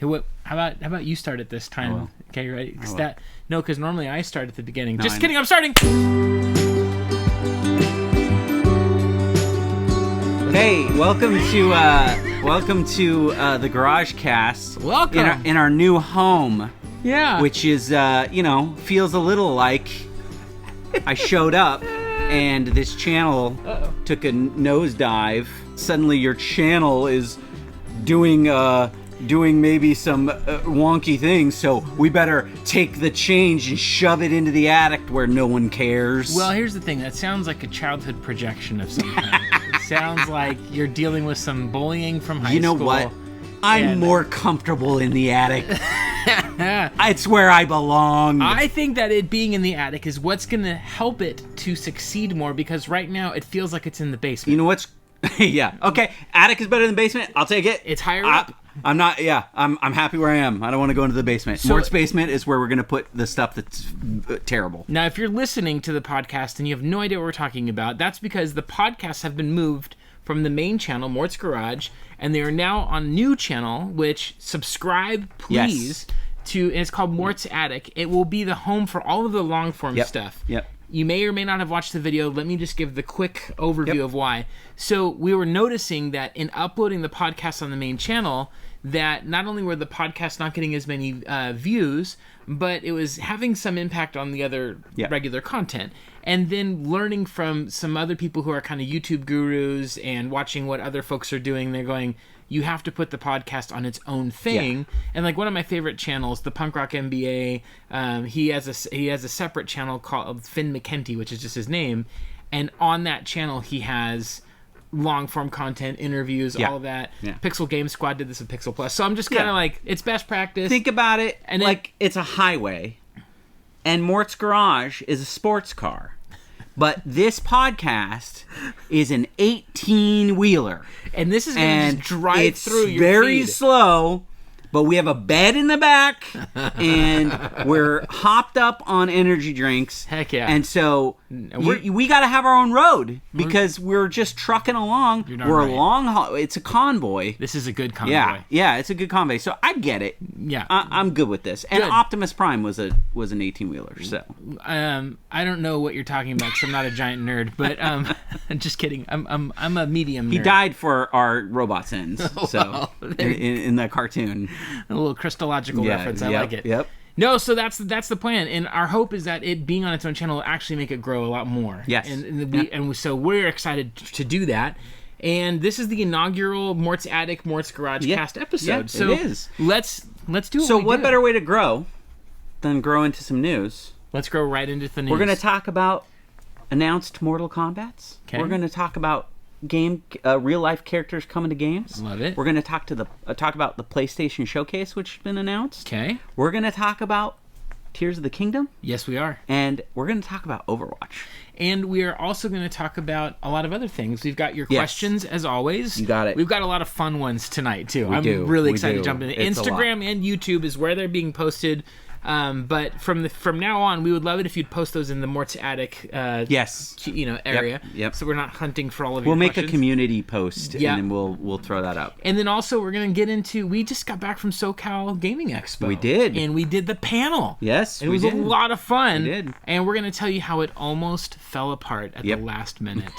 How about you start at this time? will. Okay, you ready? Because normally I start at the beginning. No, Just kidding, I'm starting. Hey, welcome to the GarageCast. Welcome in our new home. Yeah. Which is feels a little like I showed up and this channel took a nosedive. Suddenly your channel is doing maybe some wonky things, so we better take the change and shove it into the attic where no one cares. Well, here's the thing. That sounds like a childhood projection of some kind. It sounds like you're dealing with some bullying from high school. You know what? I'm more comfortable in the attic. It's where I belong. I think that it being in the attic is what's going to help it to succeed more, because right now it feels like it's in the basement. You know what's... yeah. Okay. Attic is better than basement. I'll take it. It's higher up. I'm not... Yeah. I'm happy where I am. I don't want to go into the basement. Mort's basement is where we're going to put the stuff that's terrible. Now, if you're listening to the podcast and you have no idea what we're talking about, that's because the podcasts have been moved from the main channel, Mort's Garage, and they are now on a new channel, which subscribe, please, to, and it's called Mort's Attic. It will be the home for all of the long-form stuff. Yep. You may or may not have watched the video. Let me just give the quick overview of why. So we were noticing that in uploading the podcast on the main channel, that not only were the podcasts not getting as many views, but it was having some impact on the other regular content. And then learning from some other people who are kind of YouTube gurus and watching what other folks are doing, they're going, you have to put the podcast on its own thing. Yeah. And like one of my favorite channels, the Punk Rock MBA, he has a separate channel called Finn McKenty, which is just his name. And on that channel, he has long form content, interviews, all of that. Yeah. Pixel Game Squad did this with Pixel Plus. So I'm just kind of like, it's best practice. Think about it and like it's a highway, and Mort's Garage is a sports car. But this podcast is an 18-wheeler. And this is going to just drive through your feed. It's very slow, but we have a bed in the back, and we're hopped up on energy drinks. Heck yeah. And so we got to have our own road because we're just trucking along. We're a long haul. It's a convoy. This is a good convoy. Yeah, it's a good convoy. So I get it. Yeah. I'm good with this. And Optimus Prime was an 18-wheeler. So I don't know what you're talking about because I'm not a giant nerd, but I'm just kidding. I'm a medium nerd. He died for our robot sins. So in the cartoon. A little Christological reference. I like it. Yep. No, so that's the plan, and our hope is that it being on its own channel will actually make it grow a lot more. Yes. And so we're excited to do that. And this is the inaugural Mort's Attic, Mort's Garage Cast episode. Yeah, so it is. Let's do it. So what better way to grow than grow into some news? Let's grow right into the news. We're going to talk about announced Mortal Kombats. Okay. We're going to talk about real life characters coming to games. Love it. We're going to talk about the PlayStation Showcase, which has been announced. Okay. We're going to talk about Tears of the Kingdom. Yes, we are. And we're going to talk about Overwatch. And we are also going to talk about a lot of other things. We've got your questions, as always. You got it. We've got a lot of fun ones tonight, too. I'm really excited to jump in. Instagram and YouTube is where they're being posted. But from now on, we would love it if you'd post those in the Mort's Attic area. Yep. So we're not hunting for all of your We'll make questions. a community post, and then we'll throw that up. And then also we're going to get into, we just got back from SoCal Gaming Expo. We did. And we did the panel. Yes, it was a lot of fun. We did. And we're going to tell you how it almost fell apart at the last minute.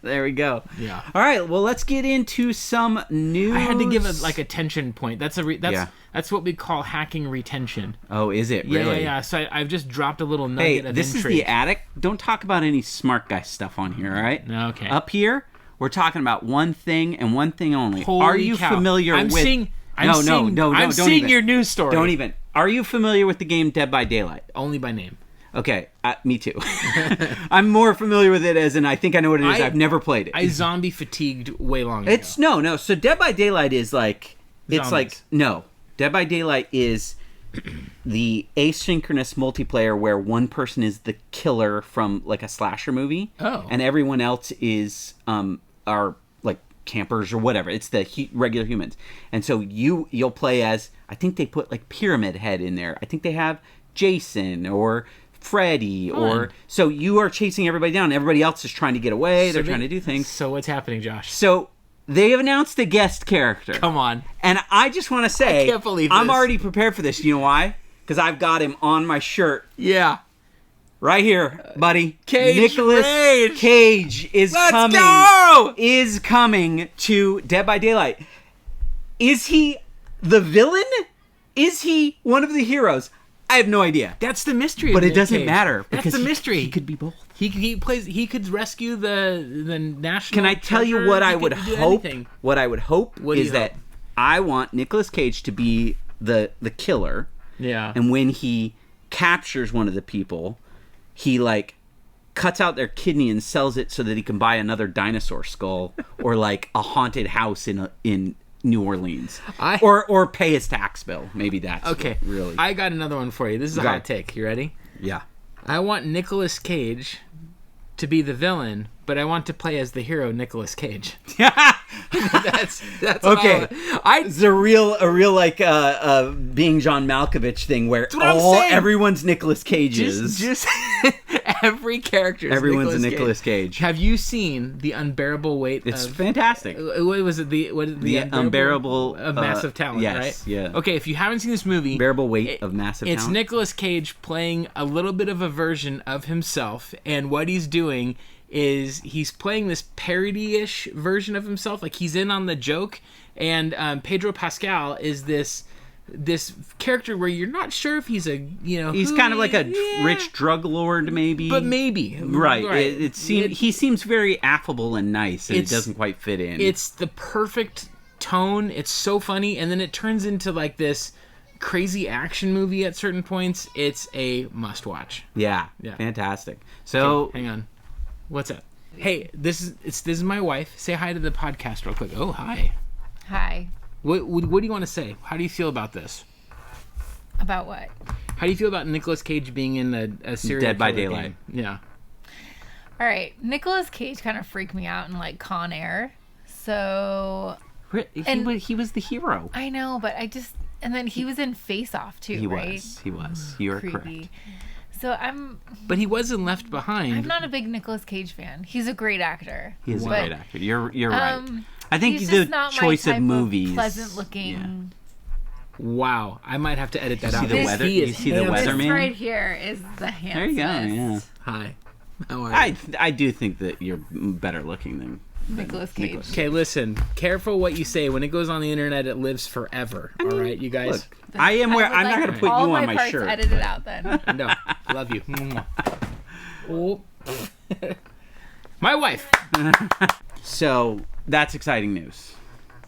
There we go. Yeah. All right. Well, let's get into some news. I had to give a tension point. That's what we call hacking retention. Oh, is it really? Yeah. So I've just dropped a little nugget of this intrigue. is the attic. Don't talk about any smart guy stuff on here. All right. Okay. Up here, we're talking about one thing and one thing only. Holy Are you cow. familiar with? I'm seeing your news story. Don't even. Are you familiar with the game Dead by Daylight? Only by name. Okay, me too. I'm more familiar with it as in I think I know what it is. I've never played it. I zombie fatigued way long ago. No. So Dead by Daylight is like Zombies. Dead by Daylight is the asynchronous multiplayer where one person is the killer from like a slasher movie, and everyone else is are like campers or whatever. It's the regular humans, and so you'll play as, I think they put like Pyramid Head in there. I think they have Jason or Freddy, or so you are chasing everybody down. Everybody else is trying to get away. They're trying to do things. So what's happening, Josh? So they have announced a guest character. Come on. And I just want to say, I can't believe this. I'm already prepared for this. You know why? Because I've got him on my shirt. Yeah. Right here, buddy. Cage Nicolas Cage is coming. Go! Is coming to Dead by Daylight. Is he the villain? Is he one of the heroes? I have no idea. That's the mystery. But of it doesn't Cage. matter. That's the mystery. He could be both. He could rescue the national. Can I tell you what I would hope? Anything. What I would hope is that I want Nicolas Cage to be the killer. Yeah. And when he captures one of the people, he like cuts out their kidney and sells it so that he can buy another dinosaur skull or like a haunted house in New Orleans, or pay his tax bill. Maybe that's okay. Really, I got another one for you. This is a hot take. You ready? Yeah. I want Nicolas Cage to be the villain, but I want to play as the hero, Nicolas Cage. that's okay. It's a real like being John Malkovich thing where everyone's Nicolas Cage's. Just every character. Everyone's a Nicolas Cage. Have you seen The Unbearable Weight? It's fantastic. What was it? The Unbearable of Massive Talent. Yes, right? Yeah. Okay, if you haven't seen this movie, Unbearable Weight of Massive Talent. It's Nicolas Cage playing a little bit of a version of himself, and what he's doing is he's playing this parody-ish version of himself, like he's in on the joke, and Pedro Pascal is this character where you're not sure if he's he's kind of like a rich drug lord, maybe, but maybe right. He seems very affable and nice, and it doesn't quite fit in. It's the perfect tone. It's so funny, and then it turns into like this crazy action movie at certain points. It's a must-watch. Yeah, fantastic. So okay, hang on. What's up? Hey, this is my wife. Say hi to the podcast real quick. Oh, hi. Hi. What do you want to say? How do you feel about this? About what? How do you feel about Nicolas Cage being in a serial Dead by killer Daylight? Game? Yeah. All right. Nicolas Cage kind of freaked me out in like Con Air. So he was the hero. I know, but and then he was in Face Off too, right? He was. You're correct. So But he wasn't Left Behind. I'm not a big Nicolas Cage fan. He's a great actor. He is a great actor. You're right. I think he's the not choice my of movies. Pleasant looking. Yeah. Wow, I might have to edit that out. You see the weatherman? This right here is the handsomest. There you go. Yeah. Hi. How are you? I do think that you're better looking than Nicolas Cage. Okay, listen. Careful what you say. When it goes on the internet, it lives forever. All right, you guys. Look, I'm not going to put you on my shirt. Edit it out then. No, love you. Oh. My wife. So that's exciting news,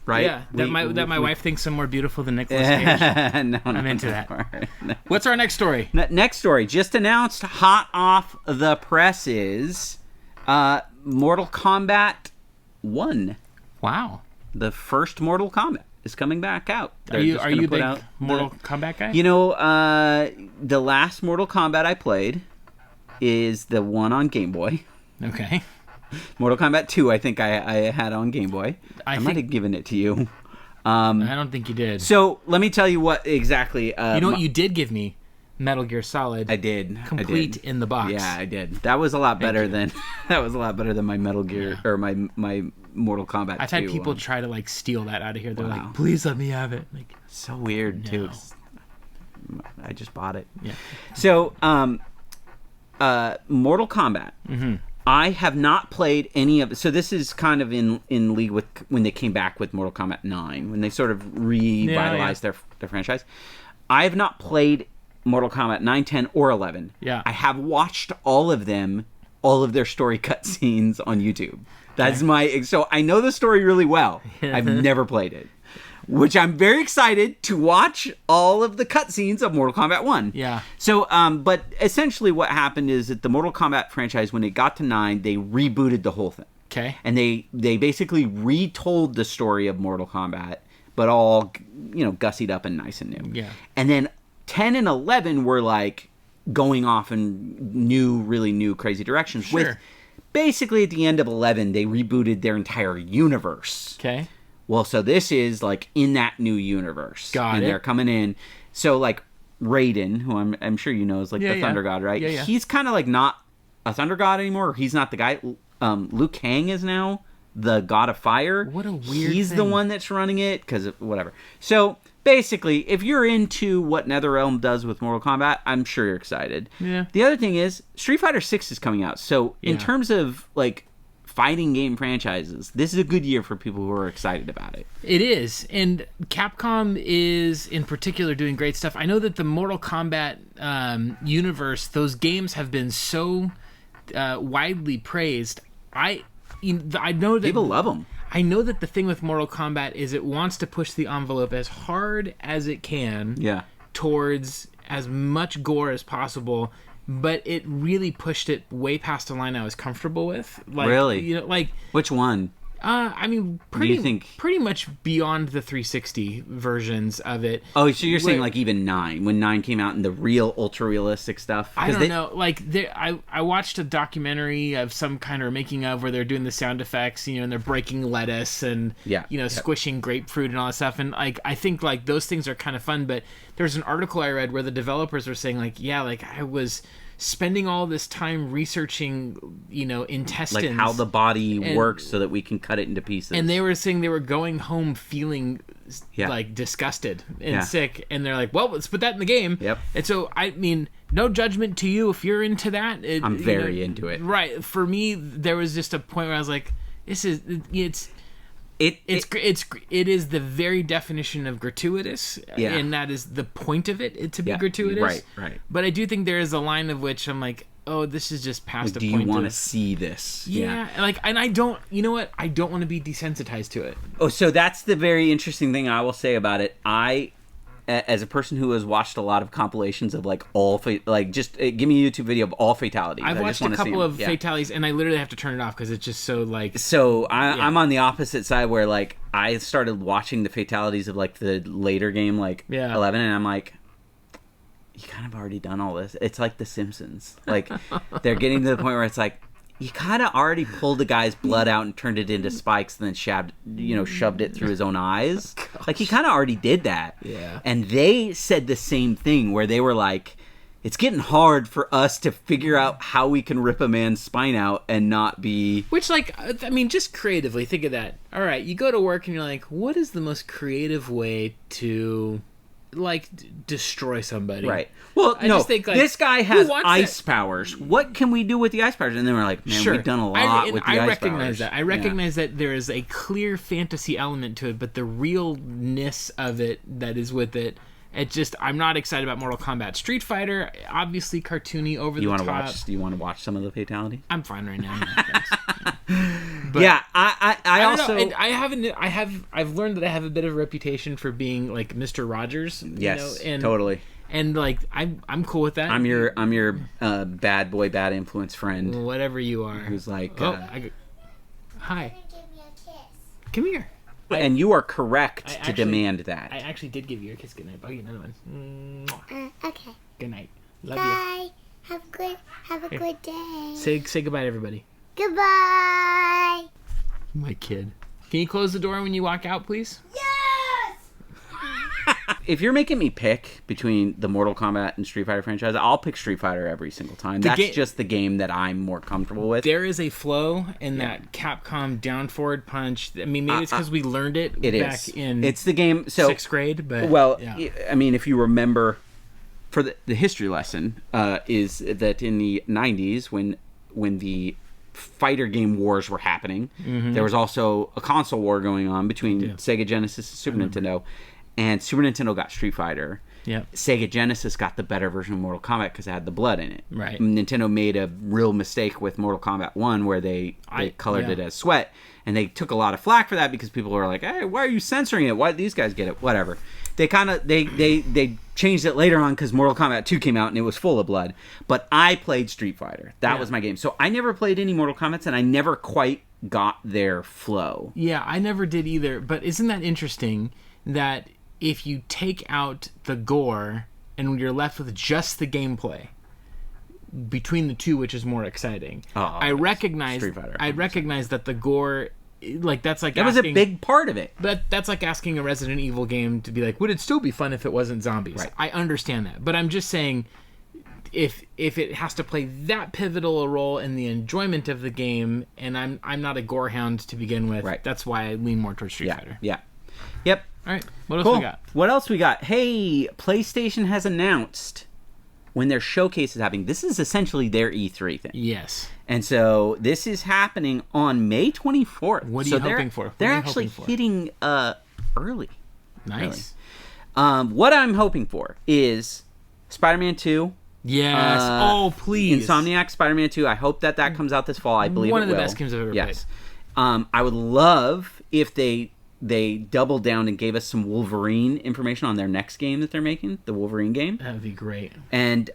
right? Yeah, that my wife thinks I'm more beautiful than Nicolas Cage. No, I'm into that. No. What's our next story? Next story, just announced, hot off the presses, Mortal Kombat 1. Wow. The first Mortal Kombat is coming back out. Are you a big Mortal Kombat guy? You know, the last Mortal Kombat I played is the one on Game Boy. Okay. Mortal Kombat 2, I think I had on Game Boy. I might have given it to you. I don't think you did. So let me tell you what exactly. You know what you did give me? Metal Gear Solid. I did. Complete in the box. Yeah, I did. That was a lot better than my Metal Gear or my Mortal Kombat 2. I've had people try to like steal that out of here. They're like, "Please let me have it." Like, so weird too. I just bought it. Yeah. So, Mortal Kombat. Mm-hmm. I have not played any of it. So this is kind of in league with when they came back with Mortal Kombat 9, when they sort of revitalized their franchise. I have not played Mortal Kombat 9, 10, or 11. Yeah. I have watched all of their story cutscenes on YouTube. That's so I know the story really well. I've never played it. Which I'm very excited to watch all of the cutscenes of Mortal Kombat 1. Yeah. So, but essentially what happened is that the Mortal Kombat franchise, when it got to 9, they rebooted the whole thing. Okay. And they basically retold the story of Mortal Kombat, but all, gussied up and nice and new. Yeah. And then 10 and 11 were like going off in really new, crazy directions. Sure. With basically at the end of 11, they rebooted their entire universe. Okay. Well, so this is like in that new universe. And they're coming in. So like Raiden, who I'm sure you know is like the Thunder God, right? Yeah. He's kind of like not a Thunder God anymore. Or he's not the guy. Liu Kang is now the God of Fire. What a weird He's thing. the one that's running it, because whatever. So, basically, if you're into what NetherRealm does with Mortal Kombat, I'm sure you're excited. Yeah. The other thing is, Street Fighter 6 is coming out. So, in terms of, like, fighting game franchises, this is a good year for people who are excited about it. It is, and Capcom is in particular doing great stuff. I know that the Mortal Kombat universe, those games have been so widely praised. I know that People love them. I know that the thing with Mortal Kombat is it wants to push the envelope as hard as it can towards as much gore as possible. But it really pushed it way past a line I was comfortable with. Like, really? You know, like which one? I mean, pretty much beyond the 360 versions of it. Oh, so you're saying like even 9, when 9 came out and the real ultra realistic stuff? I don't know. Like, I watched a documentary of some kind or making of where they're doing the sound effects, you know, and they're breaking lettuce and squishing grapefruit and all that stuff. And like, I think like those things are kind of fun. But there's an article I read where the developers were saying like, yeah, like I was spending all this time researching, you know, intestines, like how the body works so that we can cut it into pieces. And they were saying they were going home feeling like disgusted and sick, and they're like, well, let's put that in the game. Yep. And so, I mean, no judgment to you if you're into that. I'm very into it. Right. For me, there was just a point where I was like, this is it is the very definition of gratuitous, and that is the point of it to be gratuitous. Right. But I do think there is a line of which I'm like, oh, this is just past a point. Do you want to see this? Yeah, like, and I don't. You know what? I don't want to be desensitized to it. Oh, so that's the very interesting thing I will say about it. As a person who has watched a lot of compilations of like just give me a YouTube video of all fatalities. I've watched a couple of fatalities, and I literally have to turn it off because it's just so like. So I'm on the opposite side where like I started watching the fatalities of like the later game, like 11, and I'm like, you kind of already done all this. It's like The Simpsons. Like they're getting to the point where it's like, you kind of already pulled the guy's blood out and turned it into spikes and then shoved it through his own eyes. Like, he kind of already did that. Yeah. And they said the same thing where they were like, it's getting hard for us to figure out how we can rip a man's spine out and not be... Which, like, I mean, just creatively, think of that. All right, you go to work and you're like, what is the most creative way to... like destroy somebody, right? Well, I just think, like, this guy has ice powers. What can we do with the ice powers? And then we're like, man, we've done a lot with the ice powers. I recognize that. I recognize that there is a clear fantasy element to it, but the realness of it that is with it, I'm not excited about Mortal Kombat. Street Fighter, obviously cartoony, over the top. Do you want to watch some of the fatalities? I'm fine right now. But yeah, I also know, and I've learned that I have a bit of a reputation for being like Mr. Rogers. Yes, you know, totally. And like I'm cool with that. I'm your bad boy, bad influence friend. Whatever you are. Who's like, hi. Give me a kiss. Come here. And you are correct to demand that. I actually did give you a kiss. Good night. I'll get another one. Okay. Good night. Love Bye. you. Have a good day. Say goodbye to everybody. Goodbye. My kid. Can you close the door when you walk out, please? Yes. If you're making me pick between the Mortal Kombat and Street Fighter franchise, I'll pick Street Fighter every single time. That's just the game that I'm more comfortable with. There is a flow in that Capcom down forward punch. I mean, maybe it's because we learned it back in it's the game. So 6th grade, but I mean, if you remember, for the history lesson is that in the 90s when the fighter game wars were happening, there was also a console war going on between Sega Genesis and Super Nintendo. And Super Nintendo got Street Fighter. Yep. Sega Genesis got the better version of Mortal Kombat because it had the blood in it. Right. Nintendo made a real mistake with Mortal Kombat 1 where they colored it as sweat. And they took a lot of flack for that because people were like, hey, why are you censoring it? Why did these guys get it? Whatever. They kind of they changed it later on because Mortal Kombat 2 came out and it was full of blood. But I played Street Fighter. That was my game. So I never played any Mortal Kombats and I never quite got their flow. Yeah, I never did either. But isn't that interesting that if you take out the gore and you're left with just the gameplay between the two, which is more exciting? I recognize Street Fighter. I recognize that the gore, like that was a big part of it. But that's like asking a Resident Evil game to be like, would it still be fun if it wasn't zombies? Right. I understand that, but I'm just saying, it has to play that pivotal a role in the enjoyment of the game, and I'm not a gore hound to begin with. Right. That's why I lean more towards Street Fighter. Yeah. Yep. All right. What else we got? What else we got? Hey, PlayStation has announced when their showcase is happening. This is essentially their E3 thing. Yes. And so this is happening on May 24th. What are you hoping for? They're actually hitting early. Nice. Early. What I'm hoping for is Spider-Man 2. Yes. Please. Insomniac Spider-Man 2. I hope that comes out this fall. I believe it will. One of the best games I've ever played. I would love if they doubled down and gave us some Wolverine information on their next game that they're making, the Wolverine game. That would be great. And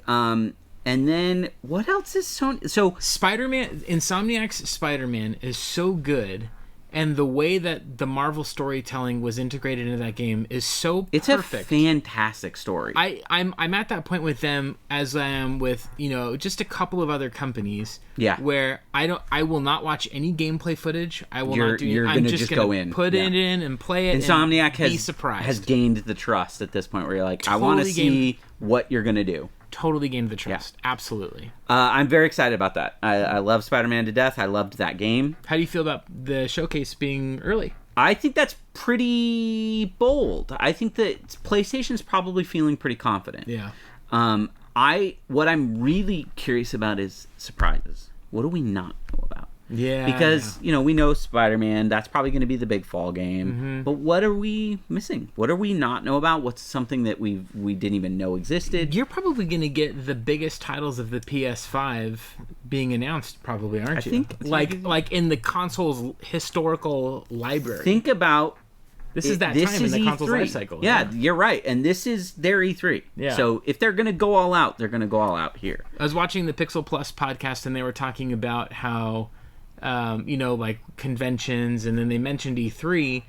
then what else is Sony? So Spider-Man, Insomniac's Spider-Man is so good, and the way that the Marvel storytelling was integrated into that game is so perfect. It's a fantastic story. I'm at that point with them as I am with, just a couple of other companies. Yeah. Where I will not watch any gameplay footage. I will not do. You're I'm gonna just go in, put it in and play it. Insomniac and be surprised. has gained the trust at this point where you're like, I want to see what you're gonna do. Totally gained the trust. Yeah. Absolutely. I'm very excited about that. I love Spider-Man to death. I loved that game. How do you feel about the showcase being early? I think that's pretty bold. I think that PlayStation's probably feeling pretty confident. Yeah. What I'm really curious about is surprises. What do we not know about? Yeah. Because, we know Spider-Man, that's probably going to be the big fall game. Mm-hmm. But what are we missing? What do we not know about? What's something that we didn't even know existed? You're probably going to get the biggest titles of the PS5 being announced, probably, aren't you? I think like in the console's historical library. Think about this is that time in the console's life cycle. Yeah, you're right. And this is their E3. Yeah. So if they're going to go all out, they're going to go all out here. I was watching the Pixel Plus podcast, and they were talking about how like conventions, and then they mentioned E3,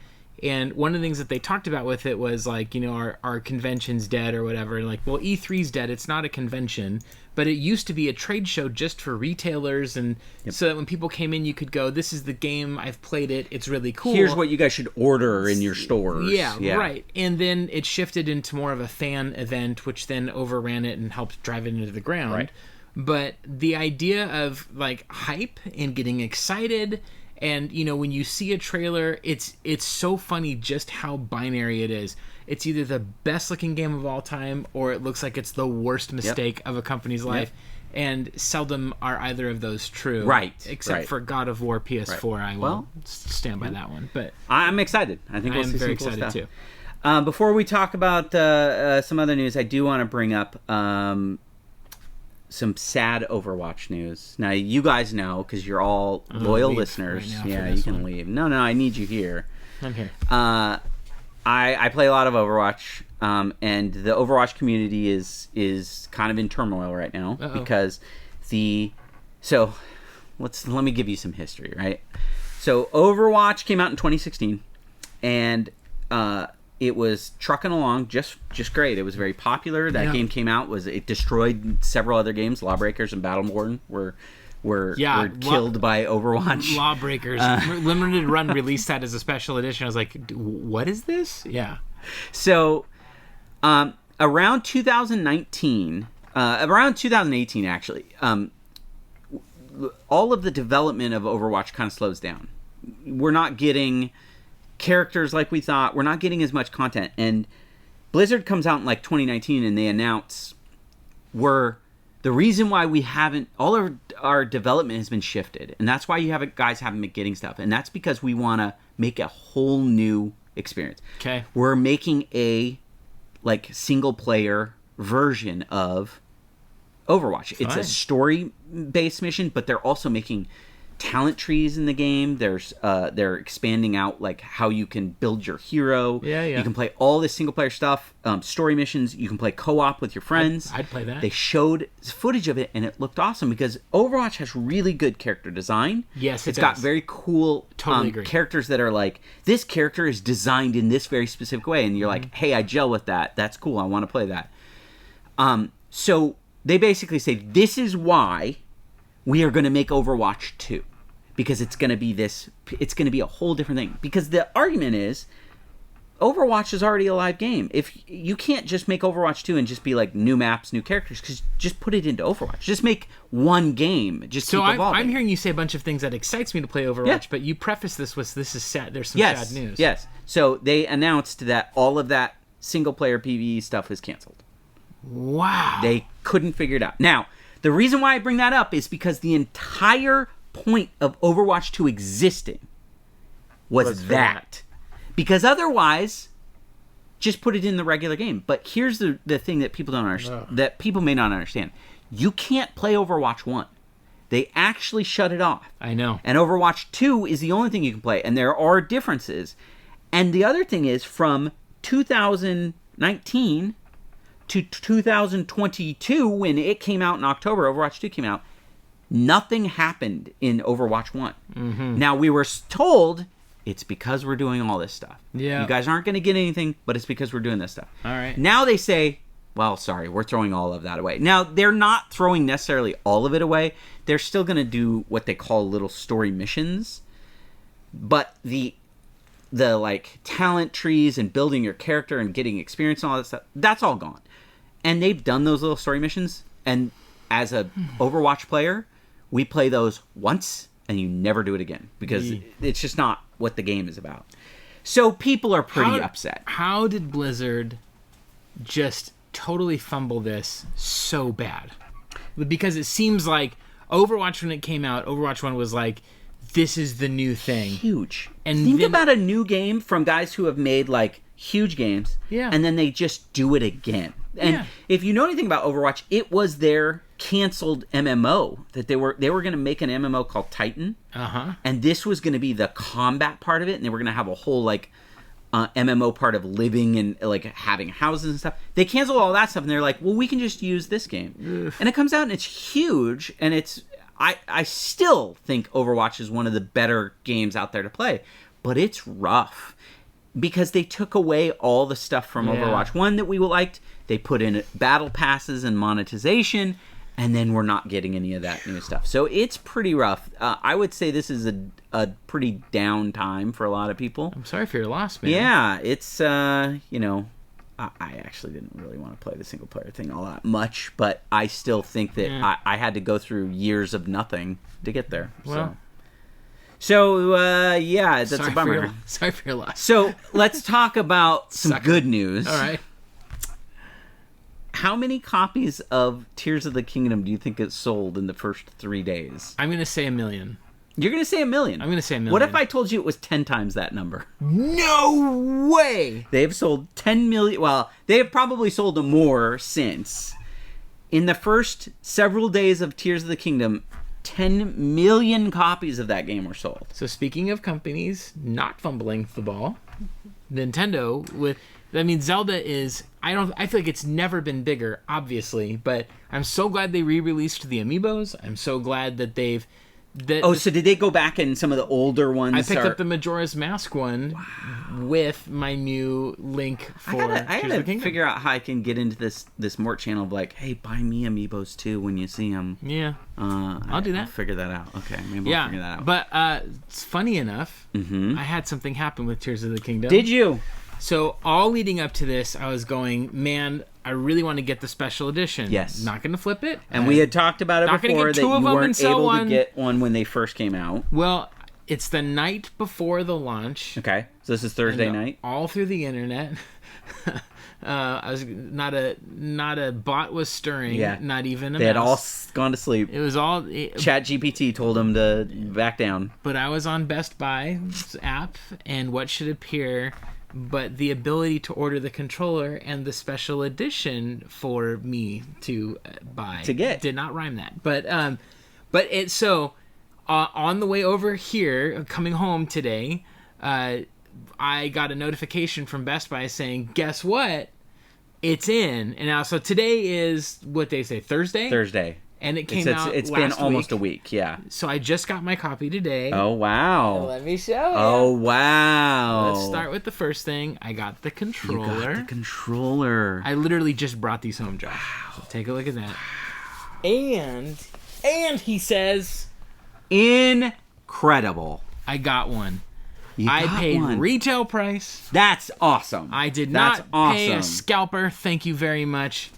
and one of the things that they talked about with it was like, our convention's dead or whatever, and like, well, E3's dead, it's not a convention, but it used to be a trade show just for retailers, and so that when people came in, you could go, this is the game, I've played it, it's really cool, here's what you guys should order in your stores. Yeah, right. And then it shifted into more of a fan event, which then overran it and helped drive it into the ground. Right. But the idea of like hype and getting excited, and when you see a trailer, it's so funny just how binary it is. It's either the best looking game of all time, or it looks like it's the worst mistake of a company's life. And seldom are either of those true. Right. Except for God of War PS4. Right. I will stand by that one. But I'm excited. I think we'll see very some cool excited stuff. too. Before we talk about some other news, I do want to bring up some sad Overwatch news. Now, you guys know, because you're all loyal listeners. Right, yeah, you can leave. No, I need you here. I'm here. I play a lot of Overwatch, and the Overwatch community is kind of in turmoil right now. Because let me give you some history, right? So Overwatch came out in 2016, and it was trucking along just great. It was very popular. That game came out, it destroyed several other games. Lawbreakers and Battleborn were killed by Overwatch. Lawbreakers. Limited Run released that as a special edition. I was like, what is this? Yeah. So around 2018 actually, all of the development of Overwatch kind of slows down. We're not getting characters like we thought. We're not getting as much content. And Blizzard comes out in like 2019 and they announce the reason why we haven't, all of our development has been shifted. And that's why guys haven't been getting stuff. And that's because we want to make a whole new experience. Okay. We're making a like single player version of Overwatch. Fine. It's a story based mission, but they're also making talent trees in the game. They're expanding out like how you can build your hero. Yeah. You can play all this single player stuff, story missions. You can play co-op with your friends. I'd play that. They showed footage of it and it looked awesome because Overwatch has really good character design. Yes, it's got very cool characters that are like, this character is designed in this very specific way, and you're like, hey, I gel with that. That's cool. I want to play that. So they basically say, this is why we are going to make Overwatch 2, because it's going to be a whole different thing. Because the argument is, Overwatch is already a live game. If you can't just make Overwatch 2 and just be like new maps, new characters, because just put it into Overwatch. Just make one game. Just keep evolving. I'm hearing you say a bunch of things that excites me to play Overwatch, but you preface this with this is sad. There's some sad news. Yes. So they announced that all of that single player PvE stuff is canceled. Wow. They couldn't figure it out. Now, the reason why I bring that up is because the entire point of Overwatch 2 existing was that. Because otherwise, just put it in the regular game. But here's the thing that people don't understand, that people may not understand. You can't play Overwatch 1. They actually shut it off. I know. And Overwatch 2 is the only thing you can play. And there are differences. And the other thing is, from 2019 to 2022, when it came out in October, Overwatch 2 came out, nothing happened in Overwatch 1. Mm-hmm. Now, we were told it's because we're doing all this stuff. Yeah. You guys aren't going to get anything, but it's because we're doing this stuff. All right. Now they say, well, sorry, we're throwing all of that away. Now, they're not throwing necessarily all of it away. They're still going to do what they call little story missions. But the like talent trees and building your character and getting experience and all that stuff, that's all gone. And they've done those little story missions. And as a Overwatch player, we play those once and you never do it again because it's just not what the game is about. So people are pretty upset. How did Blizzard just totally fumble this so bad? Because it seems like Overwatch, when it came out, Overwatch 1 was like, this is the new thing. Huge. And think about a new game from guys who have made like huge games, and then they just do it again. And if you know anything about Overwatch, it was their canceled MMO that they were going to make an MMO called Titan, and this was going to be the combat part of it, and they were going to have a whole like MMO part of living and like having houses and stuff. They canceled all that stuff, and they're like, well, we can just use this game. And it comes out and it's huge, and it's I still think Overwatch is one of the better games out there to play, but it's rough because they took away all the stuff from Overwatch 1 that we liked. They put in battle passes and monetization, and then we're not getting any of that new stuff. So it's pretty rough. I would say this is a pretty down time for a lot of people. I'm sorry for your loss, man. Yeah, it's, you know, I actually didn't really want to play the single player thing all that much, but I still think that I had to go through years of nothing to get there. Well, so yeah, that's a bummer. Sorry for your loss. So let's talk about some good news. All right. How many copies of Tears of the Kingdom do you think it sold in the first 3 days? I'm going to say 1 million. You're going to say 1 million? I'm going to say 1 million. What if I told you it was 10 times that number? No way! They have sold 10 million. Well, they have probably sold more since. In the first several days of Tears of the Kingdom, 10 million copies of that game were sold. So speaking of companies not fumbling the ball, Nintendo Zelda is, I feel like it's never been bigger, obviously, but I'm so glad they re-released the Amiibos. I'm so glad that they've... so did they go back and some of the older ones? I picked up the Majora's Mask one with my new Link for I gotta figure out how I can get into this Mort channel of like, hey, buy me Amiibos too when you see them. Yeah. I'll do that. I'll figure that out. Okay, maybe I'll figure that out. But it's funny enough, I had something happen with Tears of the Kingdom. Did you? So all leading up to this, I was going, man, I really want to get the special edition. Yes. Not going to flip it. And we had talked about it before that you weren't able to get one when they first came out. Well, it's the night before the launch. Okay. So this is Thursday night. All through the internet. I was not a bot was stirring. Yeah. Not even a They had all gone to sleep. It was all ChatGPT told them to back down. But I was on Best Buy's app, and what should appear but the ability to order the controller and the special edition for me to buy. To get. Did not rhyme that. But it's so on the way over here, coming home today, I got a notification from Best Buy saying, guess what? It's in. And now, so today is what they say, Thursday? Thursday. And it came out It's last been almost week. a week, yeah. So I just got my copy today. Oh, wow. Let me show you. Oh, wow. Let's start with the first thing. I got the controller. You got the controller. I literally just brought these home, Josh. Wow. So take a look at that. And he says... Incredible. I got one. I paid retail price. That's awesome. I did not pay a scalper. Thank you very much.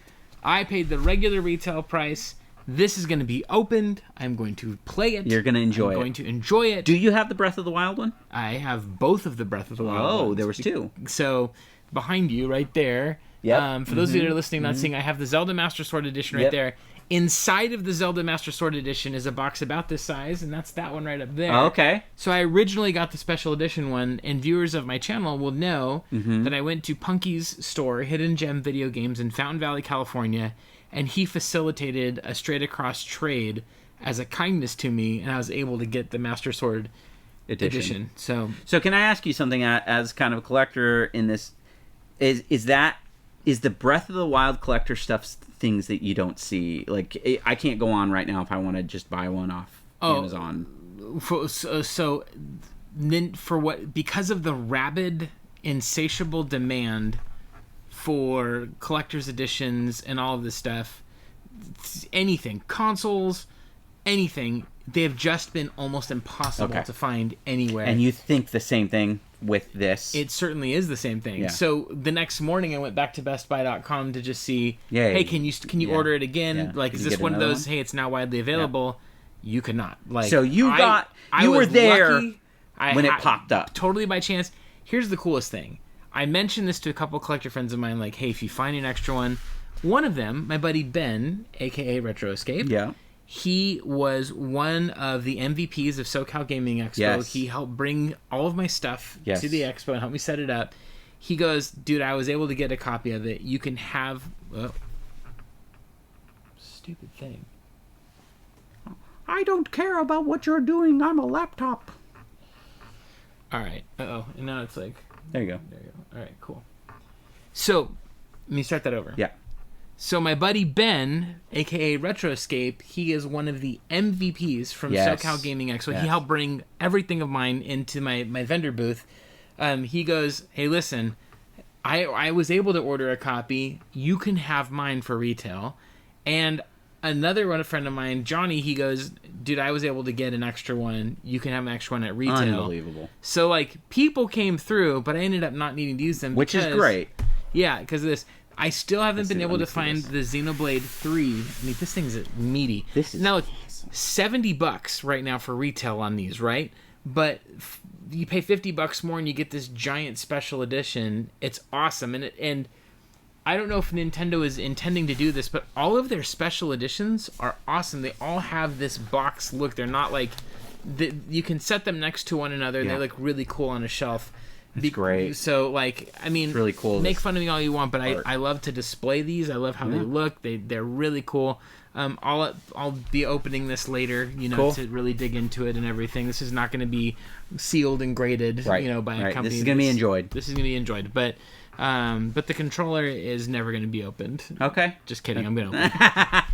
I paid the regular retail price. This is going to be opened. I'm going to play it. You're going to enjoy it. I'm going to enjoy it. Do you have the Breath of the Wild one? I have both of the Breath of the Wild ones. There was two. So, behind you, right there. Yep. For those of you that are listening, not seeing, I have the Zelda Master Sword Edition right there. Inside of the Zelda Master Sword Edition is a box about this size, and that's that one right up there. Oh, okay. So I originally got the special edition one, and viewers of my channel will know that I went to Punky's store, Hidden Gem Video Games, in Fountain Valley, California, and he facilitated a straight-across trade as a kindness to me, and I was able to get the Master Sword Edition. So can I ask you something as kind of a collector in this? Is the Breath of the Wild collector stuff things that you don't see? Like, I can't go on right now if I want to just buy one off Amazon. Because of the rabid, insatiable demand for collector's editions and all of this stuff, anything, consoles, anything, they have just been almost impossible to find anywhere. And you think the same thing with this? It certainly is the same thing. Yeah. So the next morning I went back to bestbuy.com to just see, hey, can you order it again? Yeah. Like, is this one of those, hey, it's now widely available? Yeah. You could not. Like, so you were there when it popped up. Totally by chance. Here's the coolest thing. I mentioned this to a couple collector friends of mine, like, hey, if you find an extra one, one of them, my buddy Ben, a.k.a. Retro Escape, he was one of the MVPs of SoCal Gaming Expo. Yes. He helped bring all of my stuff to the expo and help me set it up. He goes, dude, I was able to get a copy of it. You can have... stupid thing. I don't care about what you're doing. I'm a laptop. All right. Uh-oh. And now it's like... There you go. All right, cool. So, let me start that over. Yeah. So my buddy Ben, a.k.a. Retro Escape, he is one of the MVPs from SoCal Gaming Expo. He helped bring everything of mine into my vendor booth. He goes, hey, listen, I was able to order a copy. You can have mine for retail. And another friend of mine, Johnny, he goes, dude, I was able to get an extra one. You can have an extra one at retail. Unbelievable. So, like, people came through, but I ended up not needing to use them. Which is great. Yeah, because of this. I still haven't been able to find the Xenoblade 3. I mean, this thing's meaty. This is now $70 right now for retail on these, right? But you pay $50 more and you get this giant special edition. It's awesome, and I don't know if Nintendo is intending to do this, but all of their special editions are awesome. They all have this box look. They're not like you can set them next to one another. They look really cool on a shelf. It's great. So, like, I mean, it's really cool. Make fun of me all you want, but I love to display these. I love how they look. They're really cool. I'll be opening this later, to really dig into it and everything. This is not going to be sealed and graded, by a company. This is going to be enjoyed. This is going to be enjoyed, but the controller is never going to be opened. Okay. Just kidding. I'm going to open it.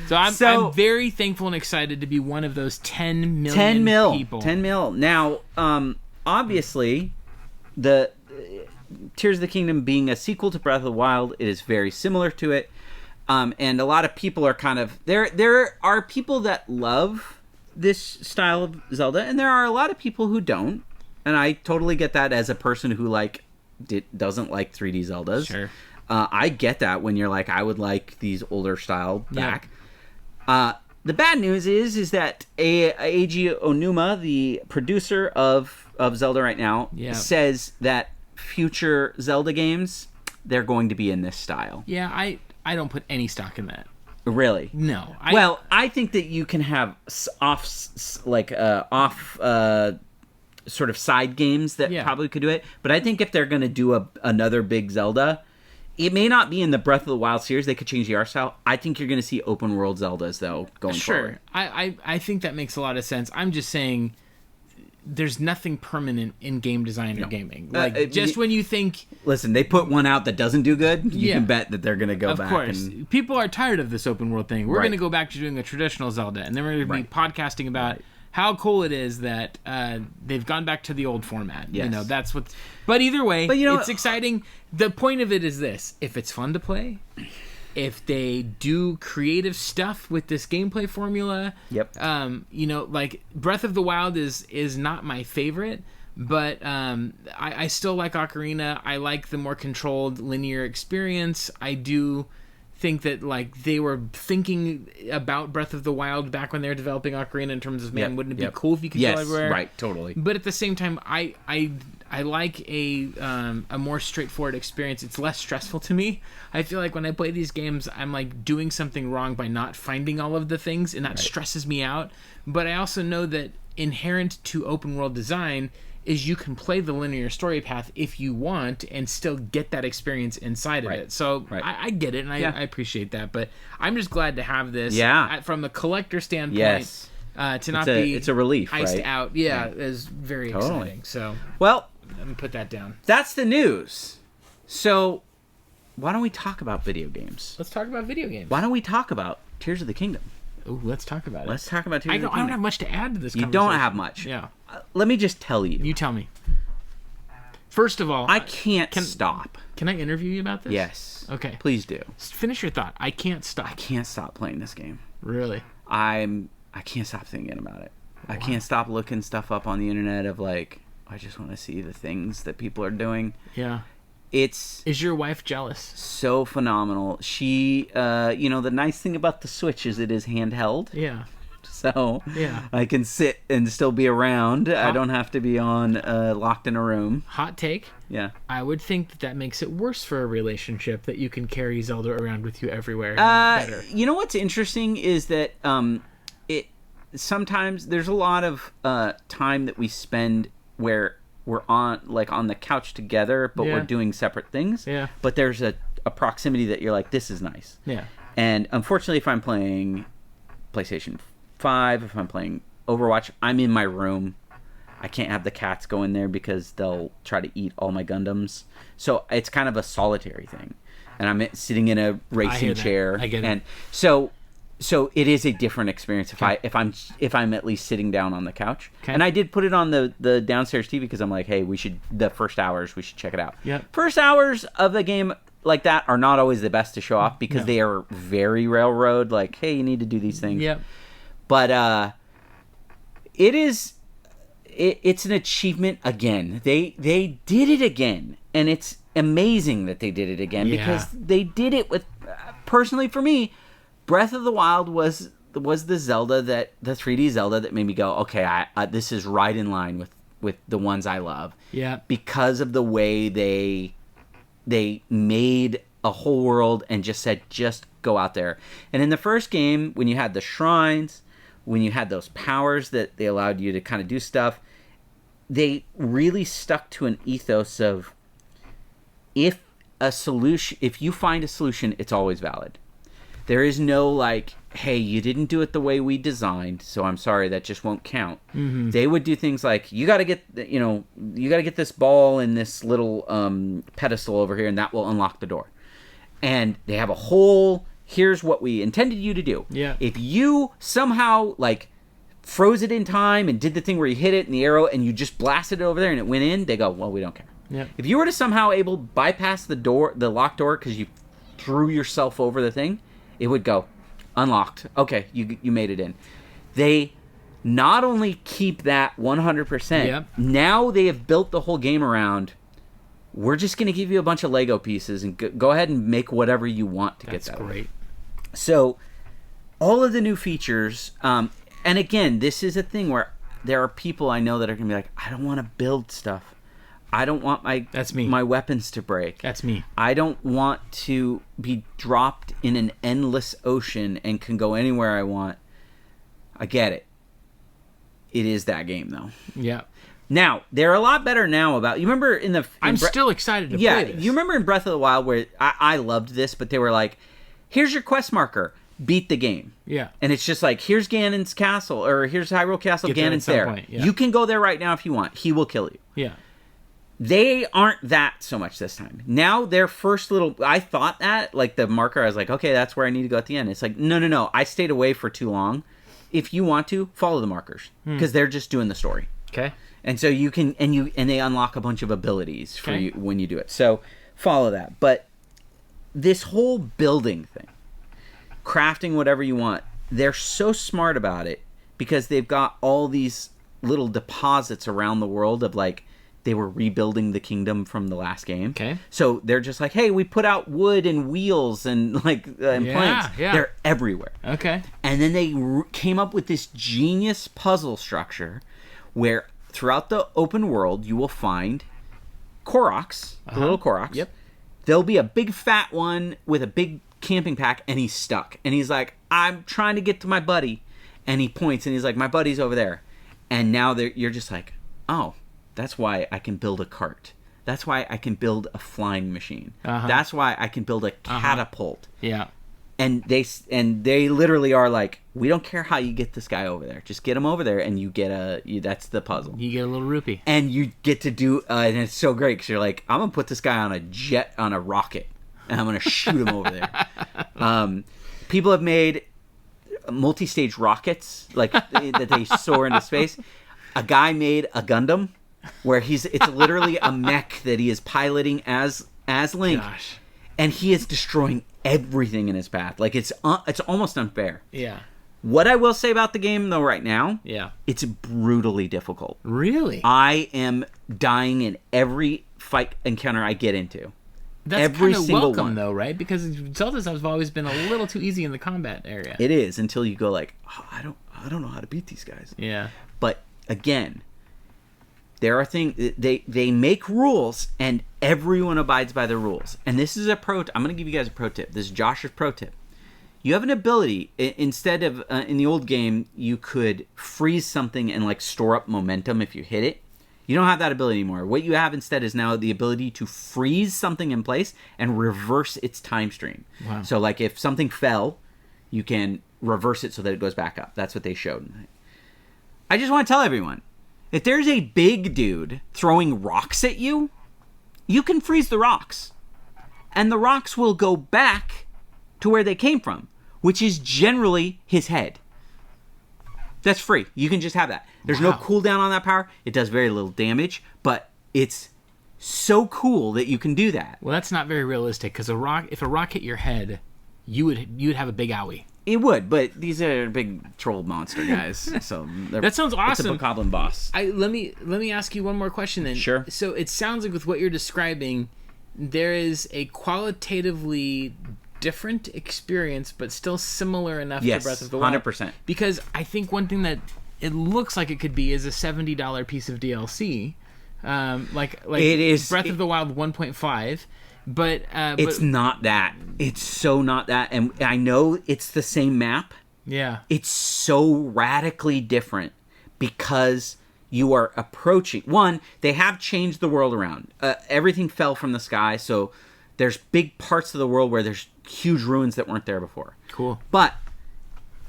So I'm very thankful and excited to be one of those 10 million people. 10 mil. Now, obviously, the Tears of the Kingdom being a sequel to Breath of the Wild, it is very similar to it. And a lot of people are kind of... There are people that love this style of Zelda, and there are a lot of people who don't. And I totally get that as a person who, doesn't like 3D Zeldas. Sure. I get that when you're like, I would like these older style back. Yeah. The bad news is that Eiji Onuma, the producer of Zelda right now, says that future Zelda games, they're going to be in this style. Yeah, I don't put any stock in that. Really? No. I think that you can have off sort of side games that probably could do it. But I think if they're going to do another big Zelda, it may not be in the Breath of the Wild series. They could change the art style. I think you're going to see open world Zeldas, though, going forward. Sure. I think that makes a lot of sense. I'm just saying there's nothing permanent in game design or gaming. When you think... Listen, they put one out that doesn't do good, you can bet that they're going to go back. Of course. People are tired of this open world thing. We're going to go back to doing a traditional Zelda, and then we're going to be podcasting about how cool it is that they've gone back to the old format. Yes. That's what... But either way, it's exciting. The point of it is this. If it's fun to play... If they do creative stuff with this gameplay formula, Breath of the Wild is not my favorite, But I still like Ocarina. I like the more controlled linear experience. I do think that like they were thinking about Breath of the Wild back when they were developing Ocarina in terms of wouldn't it be cool if you could go everywhere? Right, totally. But at the same time, I like a more straightforward experience. It's less stressful to me. I feel like when I play these games, I'm like doing something wrong by not finding all of the things, and that stresses me out. But I also know that inherent to open world design is you can play the linear story path if you want and still get that experience inside of it. So I get it, and I appreciate that. But I'm just glad to have this. Yeah. From a collector standpoint, to not be it's a relief, iced out. Yeah, is very exciting. So well, let me put that down. That's the news. So why don't we talk about video games? Let's talk about video games. Why don't we talk about Tears of the Kingdom? Ooh, let's talk about it. Let's talk about Tears of the Kingdom. I don't have much to add to this conversation. You don't have much. Yeah. Let me just tell you. You tell me. First of all, I can't stop. Can I interview you about this? Yes. Okay. Please do. Finish your thought. I can't stop. I can't stop playing this game. Really? I can't stop thinking about it. Wow. I can't stop looking stuff up on the internet of like, I just want to see the things that people are doing. Yeah. Is your wife jealous? So phenomenal. She, the nice thing about the Switch is it is handheld. Yeah. So I can sit and still be around. I don't have to be on locked in a room. Hot take. Yeah. I would think that makes it worse for a relationship that you can carry Zelda around with you everywhere. Better. You know what's interesting is that sometimes there's a lot of time that we spend where we're on the couch together, but we're doing separate things. Yeah. But there's a proximity that you're like, this is nice. Yeah. And unfortunately, if I'm playing PlayStation 5, if I'm playing Overwatch, I'm in my room. I can't have the cats go in there because they'll try to eat all my Gundams. So it's kind of a solitary thing. And I'm sitting in a racing chair. I get it. And so it is a different experience if I'm at least sitting down on the couch. Okay. And I did put it on the downstairs TV because I'm like, hey, the first hours we should check it out. Yep. First hours of a game like that are not always the best to show off because they are very railroad. Like, hey, you need to do these things. Yep. But it's an achievement again. They did it again, and it's amazing that they did it again because they did it with. Personally, for me, Breath of the Wild was the Zelda the 3D Zelda that made me go, okay, this is right in line with the ones I love. Yeah. Because of the way they made a whole world and just said, just go out there. And in the first game, when you had the shrines, when you had those powers that they allowed you to kind of do stuff, they really stuck to an ethos of if you find a solution, it's always valid. There is no like, hey, you didn't do it the way we designed, so I'm sorry, that just won't count. Mm-hmm. They would do things like, you got to get this ball in this little pedestal over here, and that will unlock the door. And they have a whole, here's what we intended you to do. Yeah. If you somehow like froze it in time and did the thing where you hit it in the arrow and you just blasted it over there and it went in, they go, well, we don't care. Yeah. If you were to somehow able to bypass the locked door because you threw yourself over the thing, it would go, unlocked. Okay, you made it in. They not only keep that 100%, now they have built the whole game around, we're just going to give you a bunch of Lego pieces and go ahead and make whatever you want to get that. That's great. So, all of the new features, and again, this is a thing where there are people I know that are going to be like, I don't want to build stuff. I don't want my weapons to break. That's me. I don't want to be dropped in an endless ocean and can go anywhere I want. I get it. It is that game, though. Yeah. Now, they're a lot better now about... You remember I'm still excited to play this. You remember in Breath of the Wild where I loved this, but they were like, here's your quest marker. Beat the game. Yeah. And it's just like, here's Ganon's castle, or here's Hyrule Castle, Ganon's there. Point, yeah. You can go there right now if you want. He will kill you. Yeah. They aren't that so much this time. Now their first little... I thought that, like the marker, I was like, okay, that's where I need to go at the end. It's like, no. I stayed away for too long. If you want to, follow the markers. Because they're just doing the story. Okay. And so you can... And they unlock a bunch of abilities for you when you do it. So follow that. But this whole building thing, crafting whatever you want, they're so smart about it because they've got all these little deposits around the world of like they were rebuilding the kingdom from the last game. Okay. So they're just like, hey, we put out wood and wheels and like and planks. Yeah. They're everywhere. Okay. And then they came up with this genius puzzle structure where throughout the open world you will find Koroks, the little Koroks. Yep. There'll be a big fat one with a big camping pack, and he's stuck. And he's like, I'm trying to get to my buddy. And he points, and he's like, my buddy's over there. And now you're just like, oh, that's why I can build a cart. That's why I can build a flying machine. That's why I can build a catapult. Yeah. And they literally are like, we don't care how you get this guy over there. Just get him over there, and you get that's the puzzle. You get a little rupee. And you get to do, and it's so great because you're like, I'm gonna put this guy on a rocket, and I'm gonna shoot him over there. People have made multi-stage rockets like that they soar into space. A guy made a Gundam where it's literally a mech that he is piloting as Link. Gosh. And he is destroying everything in his path. Like it's almost unfair. Yeah. What I will say about the game though right now, it's brutally difficult. Really? I am dying in every fight encounter I get into. That's kind of welcome though, right? Because Zelda's have always been a little too easy in the combat area. It is until you go like, oh, I don't know how to beat these guys. Yeah. But again, there are things they make rules and everyone abides by the rules. And this is I'm going to give you guys a pro tip. This is Josh's pro tip. You have an ability instead of in the old game you could freeze something and like store up momentum if you hit it. You don't have that ability anymore. What you have instead is now the ability to freeze something in place and reverse its time stream. Wow. So like if something fell, you can reverse it so that it goes back up. That's what they showed. I just want to tell everyone, if there's a big dude throwing rocks at you, you can freeze the rocks. And the rocks will go back to where they came from, which is generally his head. That's free. You can just have that. There's no cooldown on that power. It does very little damage, but it's so cool that you can do that. Well, that's not very realistic because if a rock hit your head, you would have a big owie. It would, but these are big troll monster guys. So that sounds awesome. It's a goblin boss. Let me ask you one more question then. Sure. So it sounds like with what you're describing, there is a qualitatively different experience, but still similar enough to Breath of the Wild. 100%. Because I think one thing that it looks like it could be is a $70 piece of DLC, like it is Breath of the Wild 1.5. But it's not that. It's so not that. And I know it's the same map. Yeah. It's so radically different because you are approaching. One, they have changed the world around. Everything fell from the sky, so there's big parts of the world where there's huge ruins that weren't there before. Cool. But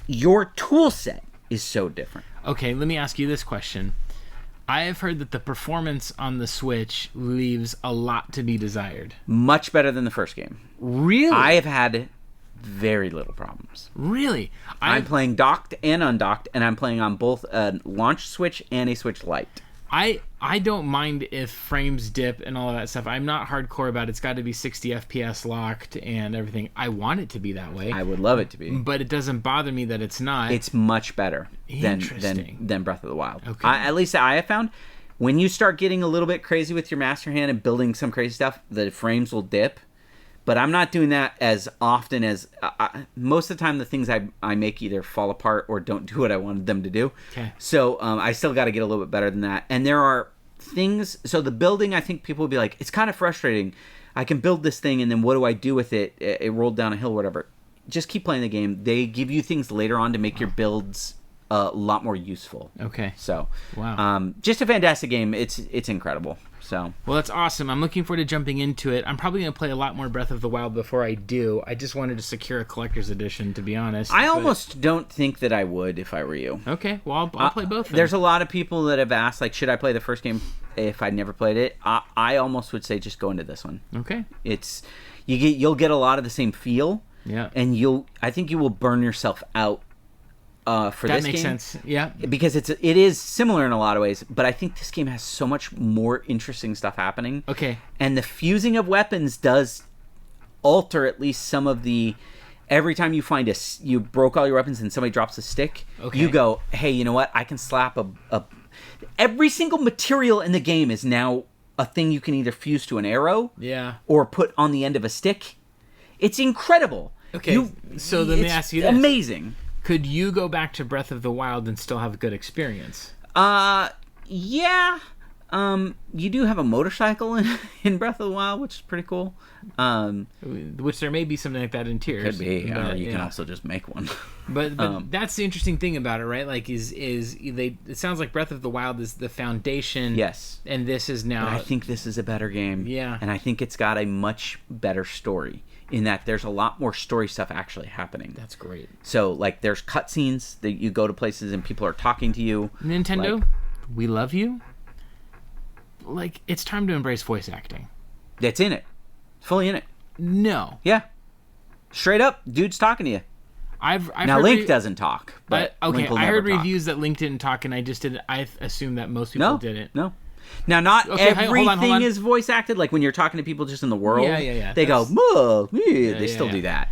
your tool set is so different. Okay, let me ask you this question. I have heard that the performance on the Switch leaves a lot to be desired. Much better than the first game. Really? I have had very little problems. Really? I'm playing docked and undocked, and I'm playing on both a launch Switch and a Switch Lite. I don't mind if frames dip and all of that stuff. I'm not hardcore about it's got to be 60 FPS locked and everything. I want it to be that way. I would love it to be. But it doesn't bother me that it's not. It's much better than Breath of the Wild. Okay. At least I have found when you start getting a little bit crazy with your master hand and building some crazy stuff, the frames will dip. But I'm not doing that as often as... most of the time, the things I make either fall apart or don't do what I wanted them to do. Okay. So I still got to get a little bit better than that. And there are things... So the building, I think people will be like, it's kind of frustrating. I can build this thing, and then what do I do with it? It rolled down a hill, whatever. Just keep playing the game. They give you things later on to make your builds a lot more useful. Okay. So, wow. Just a fantastic game. It's incredible. So, well, that's awesome. I'm looking forward to jumping into it. I'm probably going to play a lot more Breath of the Wild before I do. I just wanted to secure a collector's edition, to be honest. I almost don't think that I would if I were you. Okay, well, I'll play both. There's a lot of people that have asked, like, should I play the first game if I'd never played it? I almost would say just go into this one. Okay. You'll get a lot of the same feel. Yeah. And I think you will burn yourself out. For this game. That makes sense, yeah. Because it is similar in a lot of ways, but I think this game has so much more interesting stuff happening. Okay. And the fusing of weapons does alter at least some of the... Every time you find you broke all your weapons and somebody drops a stick, you go, hey, you know what? I can slap Every single material in the game is now a thing you can either fuse to an arrow, or put on the end of a stick. It's incredible. Okay, so let me ask you this. Amazing. Could you go back to Breath of the Wild and still have a good experience? Yeah. You do have a motorcycle in Breath of the Wild, which is pretty cool. Which there may be something like that in Tears. Could be, or you can also just make one. But that's the interesting thing about it, right? Like, it sounds like Breath of the Wild is the foundation. Yes. And this is now... But I think this is a better game. Yeah. And I think it's got a much better story in that there's a lot more story stuff actually happening. That's great. So, like, there's cutscenes that you go to places and people are talking to you. Nintendo, we love you. Like, it's time to embrace voice acting. It's in it. Fully in it. No. Yeah. Straight up, dude's talking to you. I've now, Link doesn't talk. But okay, Link will I never heard talk. reviews that Link didn't talk, and I just didn't. I assumed that most people didn't. No. Now, not everything hold on. is voice acted. Like when you're talking to people just in the world, Yeah. they go, "Moo," they still do that.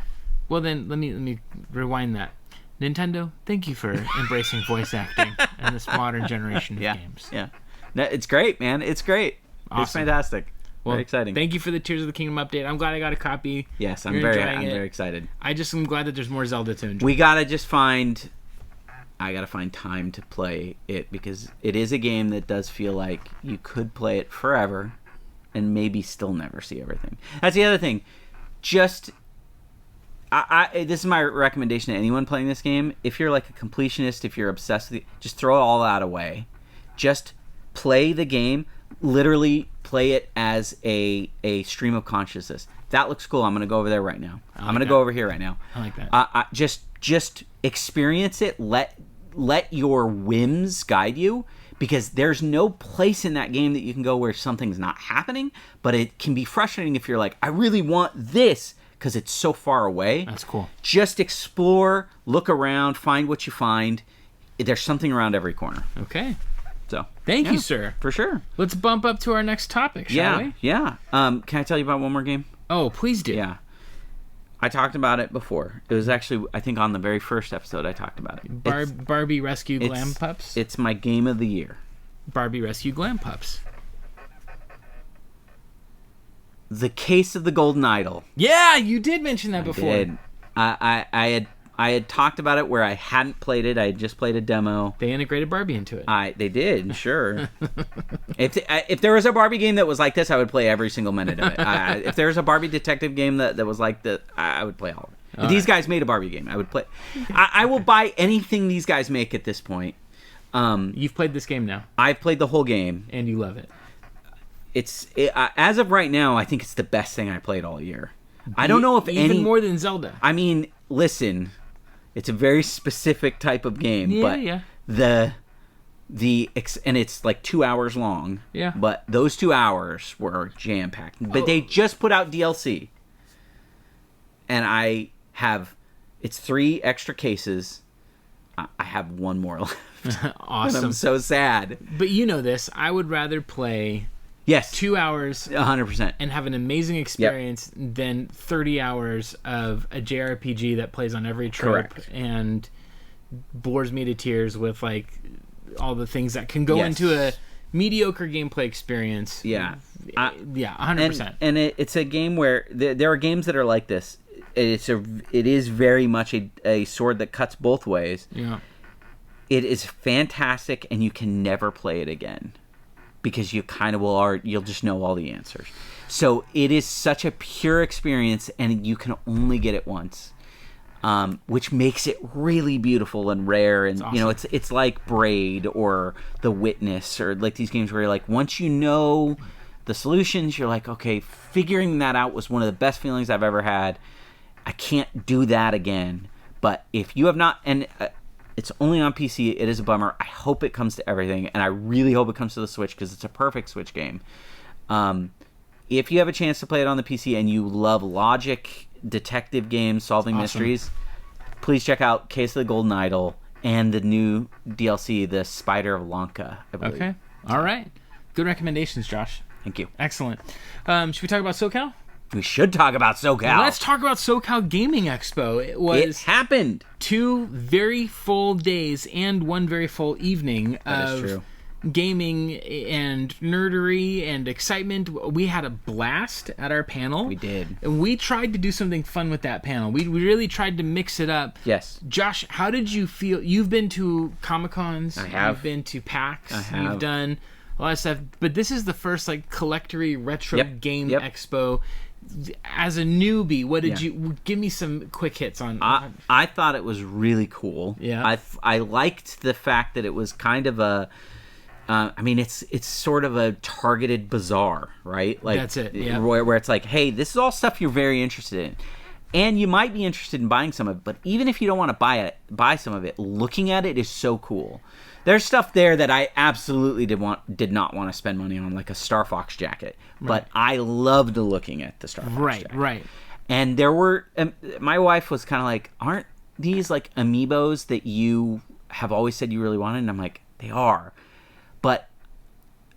Well, then let me rewind that. Nintendo, thank you for embracing voice acting in this modern generation of games. Yeah, no, it's great, man. It's great. Awesome. It's fantastic. Well, very exciting. Thank you for the Tears of the Kingdom update. I'm glad I got a copy. Yes, I'm very excited. I just am glad that there's more Zelda to enjoy. I gotta find time to play it because it is a game that does feel like you could play it forever and maybe still never see everything. That's the other thing. Just this is my recommendation to anyone playing this game. If you're like a completionist, if you're obsessed with it, just throw all that away. Just play the game. Literally play it as a stream of consciousness. That looks cool. I'm gonna go over there right now. I'm gonna go over here right now. I like that. Just experience it. Let your whims guide you, because there's no place in that game that you can go where something's not happening. But it can be frustrating if you're like, I really want this because it's so far away. That's cool. Just explore, look around, find what you find. There's something around every corner. Okay. So thank you, sir. For sure. Let's bump up to our next topic, shall we? Yeah. Can I tell you about one more game? Oh, please do. Yeah. I talked about it before. It was actually, I think, on the very first episode I talked about it. Barbie Rescue Glam Pups? It's my game of the year. Barbie Rescue Glam Pups. The Case of the Golden Idol. Yeah, you did mention that before. I did. I had talked about it where I hadn't played it. I had just played a demo. They integrated Barbie into it. They did, sure. If there was a Barbie game that was like this, I would play every single minute of it. If there was a Barbie detective game that was like that, I would play all of it. If these guys made a Barbie game, I would play. I will buy anything these guys make at this point. You've played this game now. I've played the whole game. And you love it. As of right now, I think it's the best thing I played all year. I don't know if even more than Zelda. I mean, listen, it's a very specific type of game, but and it's like 2 hours long. Yeah. But those 2 hours were jam packed. But they just put out DLC, and it's 3 extra cases. I have 1 more left. Awesome. And I'm so sad. But you know this. I would rather play 2 hours 100% and have an amazing experience than 30 hours of a JRPG that plays on every trip and bores me to tears with like all the things that can go into a mediocre gameplay experience. 100%. And it's a game where there are games that are like this. It is very much a sword that cuts both ways. Yeah. It is fantastic, and you can never play it again because you kind of you'll just know all the answers. So it is such a pure experience, and you can only get it once, which makes it really beautiful and rare. And awesome. It's like Braid or The Witness or like these games where you're like, once you know the solutions, you're like, okay, figuring that out was one of the best feelings I've ever had. I can't do that again. But if you have not, and it's only on PC, it is a bummer. I hope it comes to everything, and I really hope it comes to the Switch because it's a perfect Switch game. If you have a chance to play it on the PC and you love logic, detective games, solving mysteries, please check out Case of the Golden Idol and the new DLC, The Spider of Lanka, I believe. Okay. All right. Good recommendations, Josh. Thank you. Excellent. Should we talk about SoCal? We should talk about SoCal. Let's talk about SoCal Gaming Expo. It happened. 2 very full days and 1 very full evening That is true. gaming and nerdery and excitement. We had a blast at our panel. We did. And we tried to do something fun with that panel. We really tried to mix it up. Yes. Josh, how did you feel? You've been to Comic-Cons. I have. You've been to PAX. I have. You've done a lot of stuff. But this is the first like collectory retro game expo. As a newbie, what did you give me some quick hits on? I thought it was really cool. Yeah. I liked the fact that it was kind of a I mean, it's sort of a targeted bazaar, right? Like that's it. Yeah. Where it's like, hey, this is all stuff you're very interested in, and you might be interested in buying some of it. But even if you don't want to buy some of it, looking at it is so cool. There's stuff there that I absolutely did not want to spend money on, like a Star Fox jacket. Right. But I loved looking at the Star Fox jacket. Right. And there were, my wife was kind of like, aren't these like amiibos that you have always said you really wanted? And I'm like, they are. But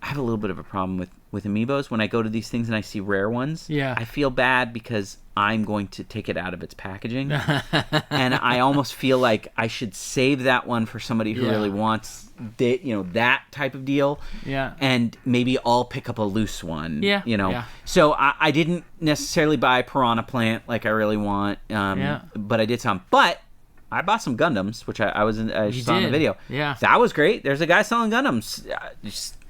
I have a little bit of a problem with amiibos. When I go to these things and I see rare ones, I feel bad because I'm going to take it out of its packaging. And I almost feel like I should save that one for somebody who really wants that type of deal. Yeah. And maybe I'll pick up a loose one. Yeah. Yeah. So I didn't necessarily buy Piranha Plant like I really want. But I did some. But I bought some Gundams, which I saw in the video. Yeah. That was great. There's a guy selling Gundams.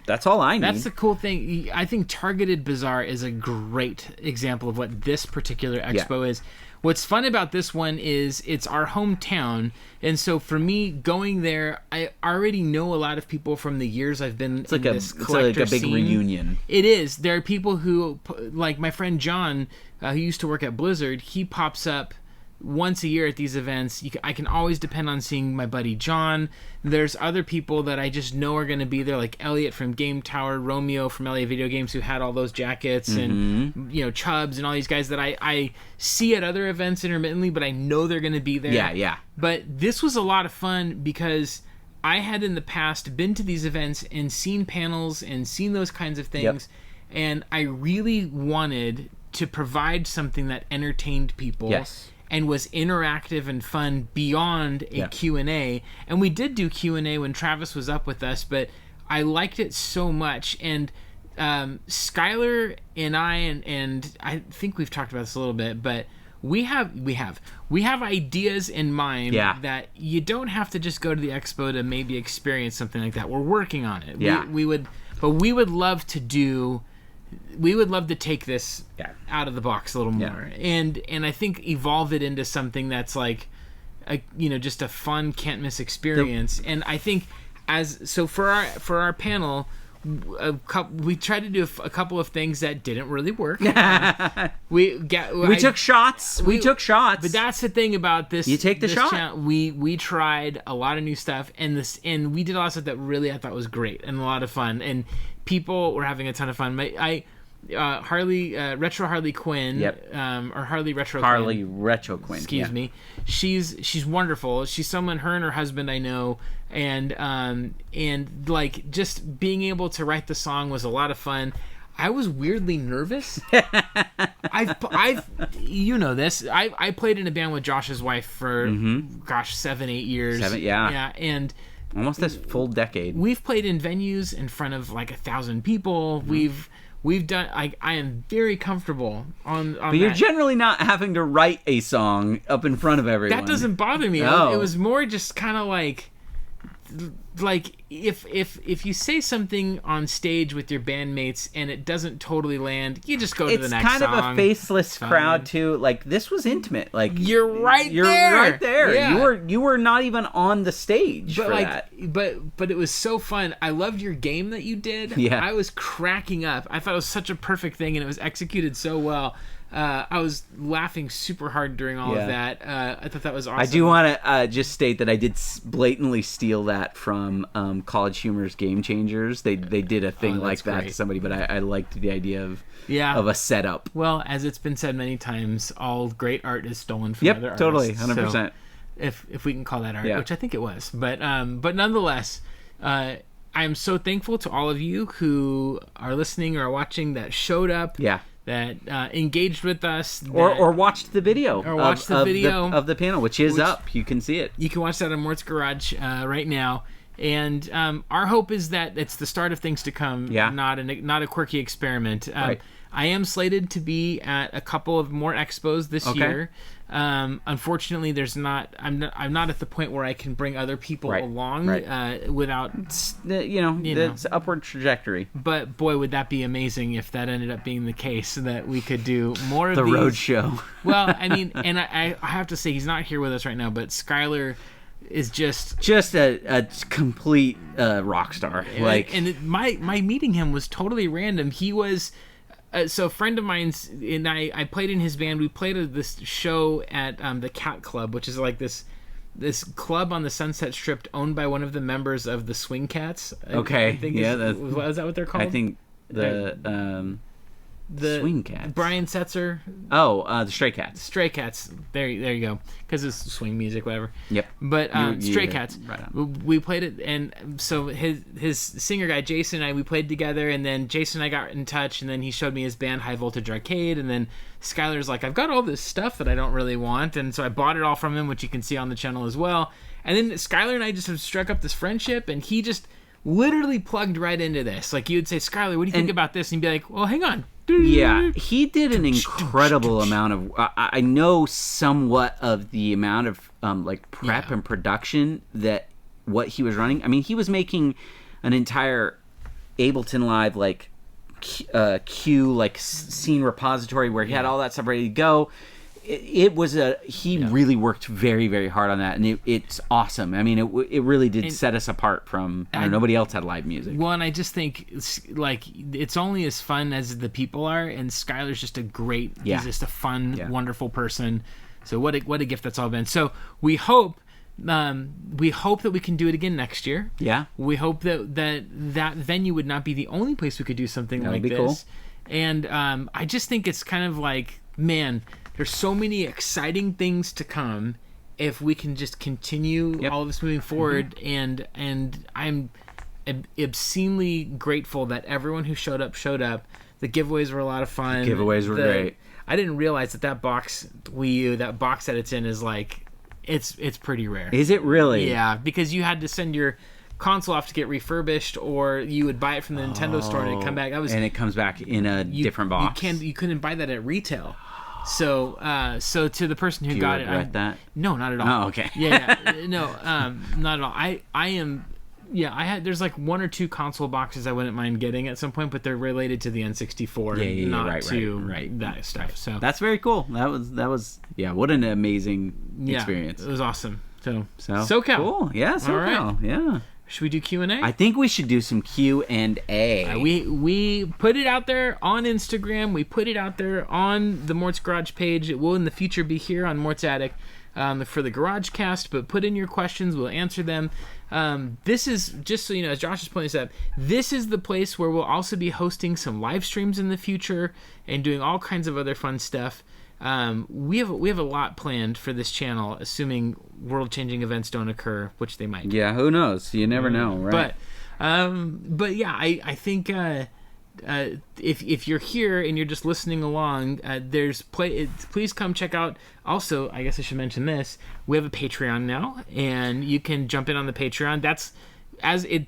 That's all I need. That's the cool thing. I think Targeted Bazaar is a great example of what this particular expo is. What's fun about this one is it's our hometown, and so for me going there, I already know a lot of people from the years I've been in this collector it's like a big scene. Reunion. It is. There are people who, like my friend John, who used to work at Blizzard, he pops up once a year at these events. I can always depend on seeing my buddy John. There's other people that I just know are going to be there, like Elliot from Game Tower, Romeo from LA Video Games, who had all those jackets, and Chubbs and all these guys that I see at other events intermittently, but I know they're going to be there. Yeah. But this was a lot of fun because I had in the past been to these events and seen panels and seen those kinds of things, and I really wanted to provide something that entertained people. Yes. And was interactive and fun beyond a Q&A. And we did do Q&A when Travis was up with us, but I liked it so much. And Skylar and I, and I think we've talked about this a little bit, but we have ideas in mind that you don't have to just go to the expo to maybe experience something like that. We're working on it. Yeah. We would love to take this out of the box a little more, and I think evolve it into something that's like, just a fun, can't miss experience. And I think for our panel, we tried to do a couple of things that didn't really work. We took shots. But that's the thing about this. You take the shot. We tried a lot of new stuff, and we did a lot of stuff that really I thought was great and a lot of fun, and people were having a ton of fun. Retro Harley Quinn, or Harley Retro Quinn. Excuse me. She's wonderful. She's someone, her and her husband I know, and like just being able to write the song was a lot of fun. I was weirdly nervous. I've you know this. I played in a band with Josh's wife for 7-8 years. And almost this full decade. We've played in venues in front of like 1,000 people. We've done. I am very comfortable on. But you're generally not having to write a song up in front of everyone. That doesn't bother me. No. It was more just kind of like if you say something on stage with your bandmates and it doesn't totally land, you just go to the next song. It's kind of a faceless crowd too. Like this was intimate. Like you're right there. Yeah. You were not even on the stage for that. But it was so fun. I loved your game that you did. Yeah. I was cracking up. I thought it was such a perfect thing and it was executed so well. I was laughing super hard during all of that. I thought that was awesome. I do want to just state that I did blatantly steal that from College Humor's Game Changers. They did a thing like that to somebody, but I liked the idea of a setup. Well, as it's been said many times, all great art is stolen from other artists. Totally, 100%. So if we can call that art, which I think it was, but nonetheless. I am so thankful to all of you who are listening or watching that showed up. Yeah. That engaged with us, or watched the video, of the panel, which is up. You can see it. You can watch that on Mort's Garage right now. And our hope is that it's the start of things to come, not a quirky experiment. Right. I am slated to be at a couple of more expos this year. Unfortunately, I'm not at the point where I can bring other people along without it's upward trajectory. But boy, would that be amazing if that ended up being the case, so that we could do more of the these. road show. Well, I mean, and I have to say, he's not here with us right now, but Skylar is just a complete rock star. My meeting him was totally random. He was so a friend of mine's, and I played in his band. We played at this show at the Cat Club, which is like this club on the Sunset Strip owned by one of the members of the Swing Cats. Okay, is that what they're called? I think the Swing Cats. Brian Setzer. Oh, the Stray Cats. Stray Cats. There you go. Because it's swing music, whatever. Yep. But Stray Cats. Right on. We played it, and so his singer guy Jason and I, we played together, and then Jason and I got in touch, and then he showed me his band High Voltage Arcade, and then Skylar's like, I've got all this stuff that I don't really want, and so I bought it all from him, which you can see on the channel as well. And then Skylar and I just have struck up this friendship, and he just literally plugged right into this. Like, you'd say, Skylar, what do you think about this? And he'd be like, well, hang on. Yeah, he did an incredible amount of. I know somewhat of the amount of prep and production that what he was running. I mean, he was making an entire Ableton Live queue scene repository where he had all that stuff ready to go. It was really worked very, very hard on that, and it's awesome. I mean, it really did set us apart from nobody else had live music. Well, and I just think it's only as fun as the people are, and Skylar's just he's just a fun, wonderful person. So what a gift that's all been. So we hope that we can do it again next year. Yeah. We hope that venue would not be the only place we could do something like this. Cool. And I just think it's kind of like, man, there's so many exciting things to come if we can just continue all of this moving forward. Mm-hmm. And I'm obscenely grateful that everyone who showed up. The giveaways were a lot of fun. The giveaways were great. I didn't realize that box Wii U, that box that it's in, is it's pretty rare. Is it really? Yeah, because you had to send your console off to get refurbished, or you would buy it from the Nintendo store and it'd come back. And it comes back in a different box. You couldn't buy that at retail. So to the person who got it, do you regret that? No, not at all. Oh, okay. No, not at all. I am. Yeah, I had. There's one or two console boxes I wouldn't mind getting at some point, but they're related to the N64, not to that stuff. So that's very cool. That was what an amazing experience. It was awesome. So SoCal. Cool. Yeah, SoCal. All right. Yeah. Should we do Q&A? I think we should do some Q&A. We put it out there on Instagram. We put it out there on the Mort's Garage page. It will in the future be here on Mort's Attic for the GarageCast. But put in your questions. We'll answer them. This is, just so you know, as Josh is pointing this out, this is the place where we'll also be hosting some live streams in the future and doing all kinds of other fun stuff. We have a lot planned for this channel, assuming world-changing events don't occur, which they might. Yeah, who knows? You never know, right? But yeah, I think if you're here and you're just listening along, please come check out. Also, I guess I should mention this: we have a Patreon now, and you can jump in on the Patreon.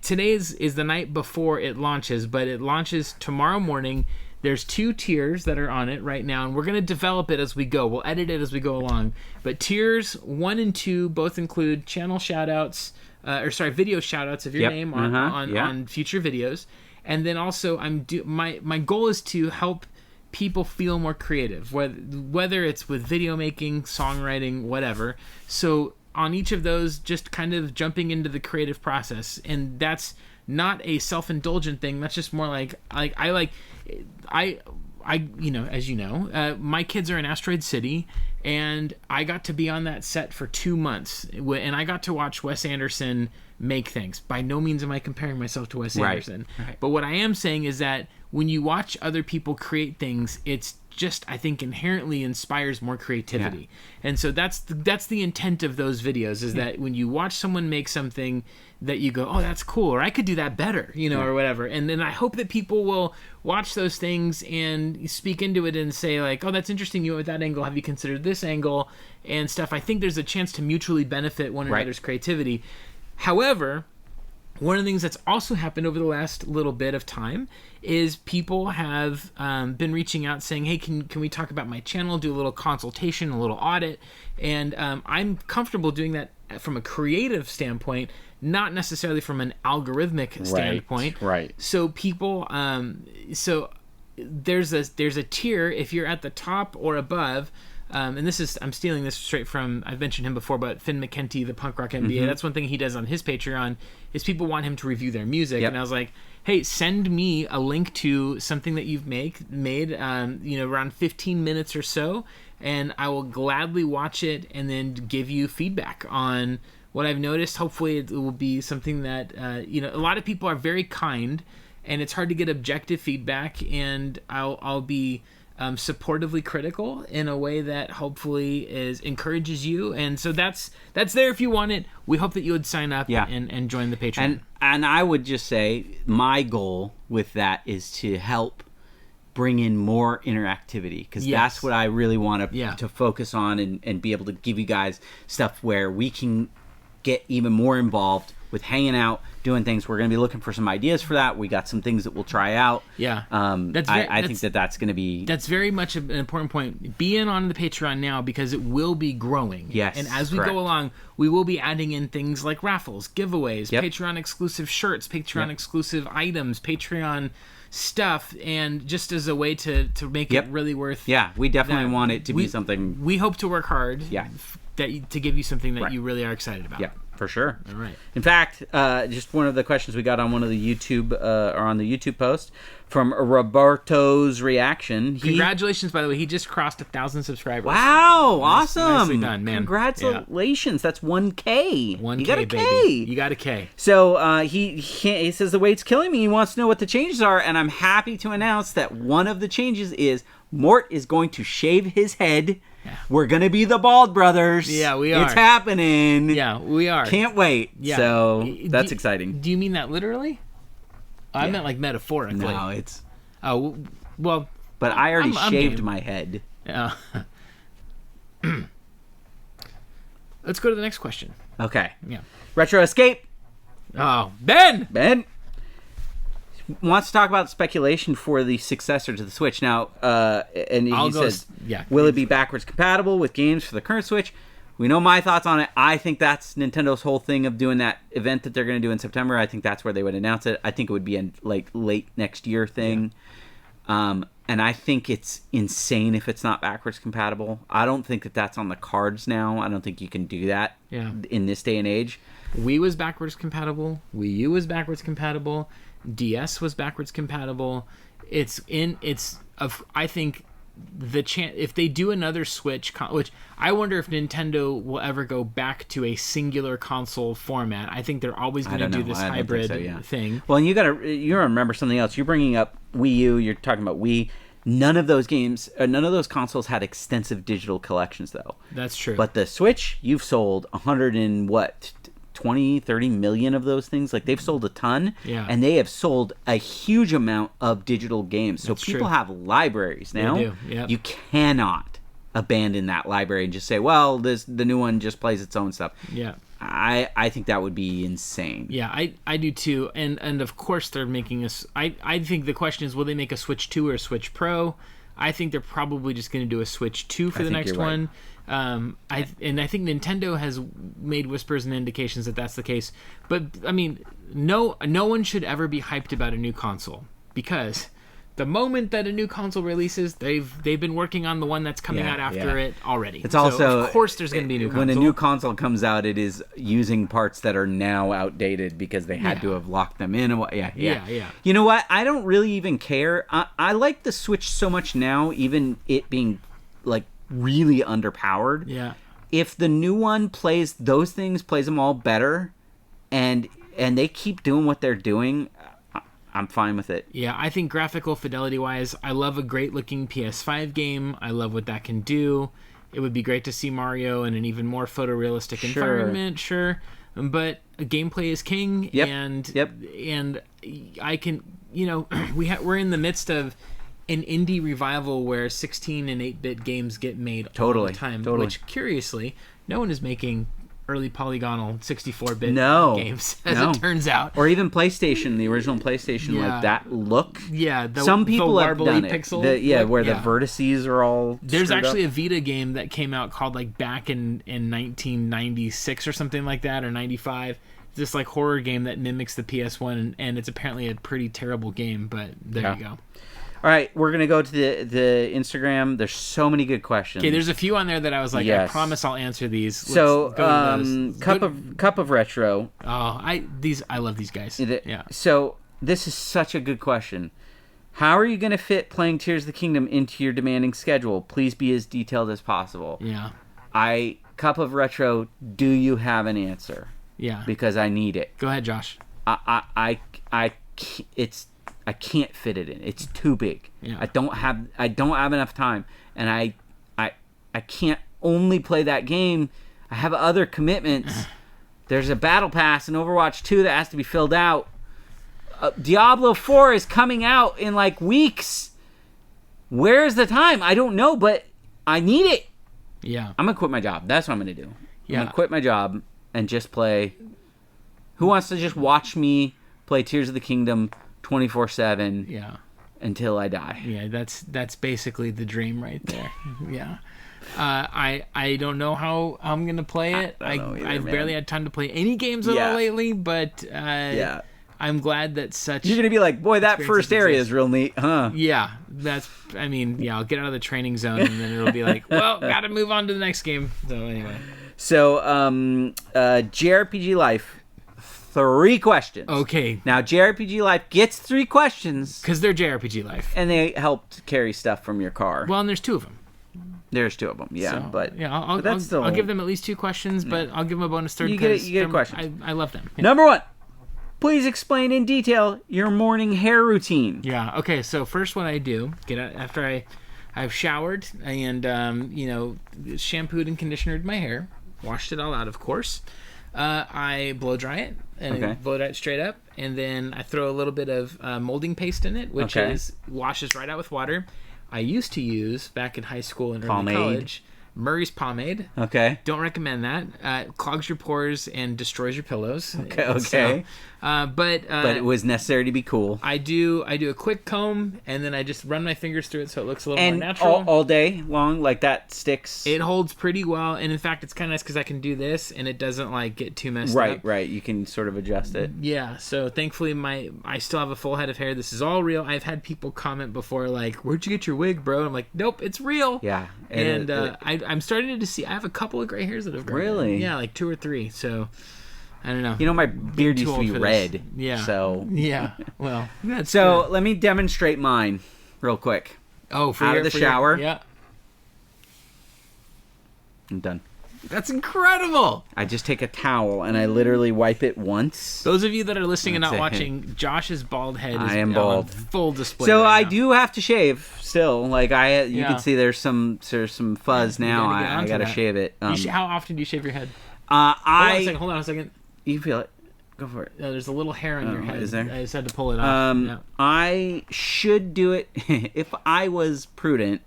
Today is the night before it launches, but it launches tomorrow morning. There's 2 tiers that are on it right now, and we're going to develop it as we go. We'll edit it as we go along. But tiers 1 and 2 both include channel shout-outs, video shout-outs of your name on future videos. And then also, my goal is to help people feel more creative, whether it's with video making, songwriting, whatever. So on each of those, just kind of jumping into the creative process. And that's not a self-indulgent thing. That's just more like as you know, my kids are in Asteroid City, and I got to be on that set for 2 months, and I got to watch Wes Anderson make things. By no means am I comparing myself to Wes Anderson. Right. But what I am saying is that when you watch other people create things, it's just, I think, inherently inspires more creativity. Yeah. And so that's the intent of those videos, is that when you watch someone make something that you go, oh, that's cool, or I could do that better, or whatever. And then I hope that people will watch those things and speak into it and say, like, oh, that's interesting, you went with that angle, have you considered this angle, and stuff. I think there's a chance to mutually benefit one another's creativity. However, one of the things that's also happened over the last little bit of time is people have been reaching out saying, hey, can we talk about my channel, do a little consultation, a little audit? And I'm comfortable doing that from a creative standpoint, not necessarily from an algorithmic standpoint. Right. So people, there's a tier if you're at the top or above. And I'm stealing this straight from, I've mentioned him before, but Finn McKenty, the punk rock MBA, that's one thing he does on his Patreon, is people want him to review their music. And I was like, hey, send me a link to something that you've made, around 15 minutes or so, and I will gladly watch it and then give you feedback on what I've noticed. Hopefully it will be something that, a lot of people are very kind, and it's hard to get objective feedback, and I'll be supportively critical in a way that hopefully encourages you. And so that's there if you want it. We hope that you would sign up and join the Patreon. And I would just say my goal with that is to help bring in more interactivity, because that's what I really want to focus on and be able to give you guys stuff where we can get even more involved with hanging out, doing things. We're going to be looking for some ideas for that. We got some things that we'll try out. Yeah. I think that's going to be... That's very much an important point. Be in on the Patreon now, because it will be growing. Yes, and as we go along, we will be adding in things like raffles, giveaways, Patreon-exclusive shirts, Patreon-exclusive items, Patreon stuff, and just as a way to make it really worth... Yeah, we definitely want it to be something... We hope to work hard to give you something that you really are excited about. Yeah. For sure. All right. In fact, just one of the questions we got on one of the YouTube or on the YouTube post from Roberto's reaction. Congratulations, by the way. He just crossed 1,000 subscribers. Wow! Awesome. Nicely done, man. Congratulations. That's 1K. 1K, you got a baby. K. You got a K. So he says the weight's killing me. He wants to know what the changes are, and I'm happy to announce that one of the changes is Mort is going to shave his head. Yeah. We're going to be the Bald Brothers. Yeah, we are. It's happening. Yeah, we are. Can't wait. Yeah. So that's exciting. Do you mean that literally? I meant like metaphorically. No, it's... Oh, well... But I already shaved my head. Yeah. Let's go to the next question. Okay. Yeah. Retro Escape. Oh, Ben wants to talk about speculation for the successor to the Switch. Now, and he says, will it be backwards compatible with games for the current Switch? We know my thoughts on it. I think that's Nintendo's whole thing of doing that event that they're going to do in September. I think that's where they would announce it. I think it would be a late next year thing. Yeah. And I think it's insane if it's not backwards compatible. I don't think that that's on the cards now. I don't think you can do that in this day and age. Wii was backwards compatible. Wii U was backwards compatible. DS was backwards compatible. I think if they do another Switch, which I wonder if Nintendo will ever go back to a singular console format. I think they're always going to do this hybrid thing. Well, and you remember something else. You're bringing up Wii U. You're talking about Wii. None of those consoles had extensive digital collections, though. That's true. But the Switch, you've sold 20-30 million of those things. Like, they've sold a ton, and they have sold a huge amount of digital games. So people have libraries now. They do. Yep. You cannot abandon that library and just say, well, the new one just plays its own stuff. Yeah. I think that would be insane. Yeah, I do too. And of course they're making us. I think the question is, will they make a Switch 2 or a Switch Pro? I think they're probably just going to do a Switch 2 for the next one. I think Nintendo has made whispers and indications that that's the case. But I mean, no one should ever be hyped about a new console, because the moment that a new console releases, they've been working on the one that's coming out after it already. It's also, of course there's going to be a new console. When a new console comes out, it is using parts that are now outdated because they had to have locked them in. Yeah. You know what? I don't really even care. I like the Switch so much now, even it being like really underpowered. Yeah. If the new one plays them all better, and they keep doing what they're doing, I'm fine with it. Yeah, I think graphical fidelity-wise, I love a great-looking PS5 game. I love what that can do. It would be great to see Mario in an even more photorealistic environment, but gameplay is king. Yep. And I can, we're in the midst of an indie revival where 16 and 8-bit games get made all the time. Totally. Which, curiously, no one is making early polygonal 64-bit games, as it turns out. Or even PlayStation, the original PlayStation, like that look. Yeah, some people have done it. Pixel where the vertices are all. There's actually a Vita game that came out called like back in 1996 or something like that, or 95. It's this like horror game that mimics the PS1, and it's apparently a pretty terrible game. But there you go. All right, we're going to go to the Instagram. There's so many good questions. Okay, there's a few on there that I was like, I promise I'll answer these. Let's so, go to those. Cup of Retro. Oh, I love these guys. Yeah. So, this is such a good question. How are you going to fit playing Tears of the Kingdom into your demanding schedule? Please be as detailed as possible. Yeah. Cup of Retro, do you have an answer? Yeah. Because I need it. Go ahead, Josh. I can't fit it in. It's too big. Yeah. I don't have enough time, and I can't only play that game. I have other commitments. There's a battle pass in Overwatch 2 that has to be filled out. Diablo 4 is coming out in like weeks. Where's the time? I don't know, but I need it. Yeah. I'm gonna quit my job. That's what I'm gonna do. Yeah. I'm gonna quit my job and just play. Who wants to just watch me play Tears of the Kingdom 24/7? Yeah. Until I die. Yeah, that's basically the dream right there. Yeah. I don't know how I'm gonna play it. I've barely had time to play any games at all lately, but I'm glad that such. You're gonna be like, boy, that first area is real neat, huh? Yeah, I'll get out of the training zone, and then it'll be like, well, gotta move on to the next game. So anyway. So, JRPG Life. 3 questions. Okay. Now, JRPG Life gets 3 questions. Because they're JRPG Life. And they helped carry stuff from your car. Well, and there's 2 of them. There's 2 of them, yeah. So, but yeah, I'll give them at least 2 questions, but I'll give them a bonus third. You get a question. I love them. Yeah. Number 1. Please explain in detail your morning hair routine. Yeah, okay, so first what I do, after I've showered and, shampooed and conditioned my hair, washed it all out, of course. I blow dry it and blow dry it straight up, and then I throw a little bit of molding paste in it, which washes right out with water. I used to use back in high school and early college Murray's pomade. Okay. Don't recommend that. It clogs your pores and destroys your pillows. Okay. So, but it was necessary to be cool. I do a quick comb, and then I just run my fingers through it so it looks a little more natural. All day long, like that sticks. It holds pretty well, and in fact, it's kind of nice because I can do this, and it doesn't like get too messed up. Right. You can sort of adjust it. Yeah. So thankfully, I still have a full head of hair. This is all real. I've had people comment before, like, "Where'd you get your wig, bro?" And I'm like, "Nope, it's real." Yeah. And I'm starting to see. I have a couple of gray hairs that have grown. Really? Yeah, like 2 or 3. So. I don't know. You know, my beard used to be red. Yeah. So. Yeah. Well. That's so good. let me demonstrate mine real quick. Oh, out of the shower. Yeah. I'm done. That's incredible. I just take a towel and I literally wipe it once. Those of you that are listening and not watching, Josh's bald head is bald. On full display. So right I now. do have to shave still. Like you can see there's some fuzz now. I gotta shave it. How often do you shave your head? Hold on a second. You feel it. Go for it. There's a little hair on your head. Is there? I just had to pull it off. I should do it if I was prudent.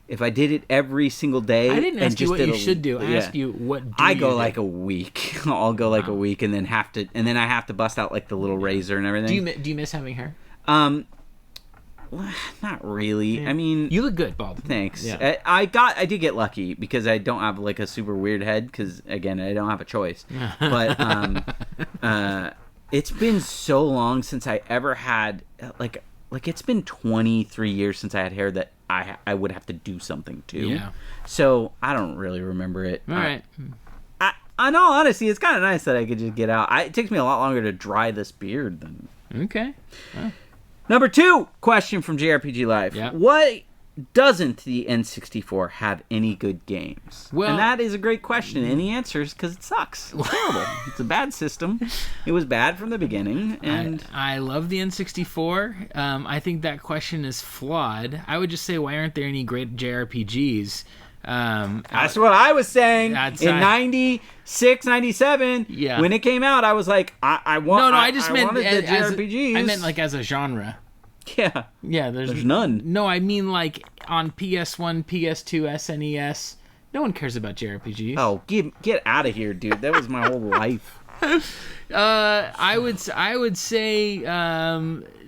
If I did it every single day. I didn't ask you what you should do. I asked you what do I go like a week. I'll go like a week and then I have to bust out like the little razor and everything. Do you miss having hair? Not really. Yeah. I mean, you look good, bald. Thanks. Yeah. I did get lucky because I don't have like a super weird head because again I don't have a choice. But it's been so long since I ever had like it's been 23 years since I had hair that I would have to do something to. Yeah. So I don't really remember it. All right. In all honesty, it's kind of nice that I could just get out. It takes me a lot longer to dry this beard than. Okay. Number 2 question from JRPG Live. Yeah. What doesn't the N64 have any good games? Well, and that is a great question. And the answer is because it sucks. It's terrible. It's a bad system. It was bad from the beginning. And I love the N64. I think that question is flawed. I would just say, why aren't there any great JRPGs? That's what I was saying in 96, 97. Yeah. When it came out, I was like, I want. No, I just meant the JRPGs. I meant like as a genre. Yeah. Yeah. There's none. No, I mean like on PS1, PS2, SNES. No one cares about JRPGs. Oh, get out of here, dude. That was my whole life. I would say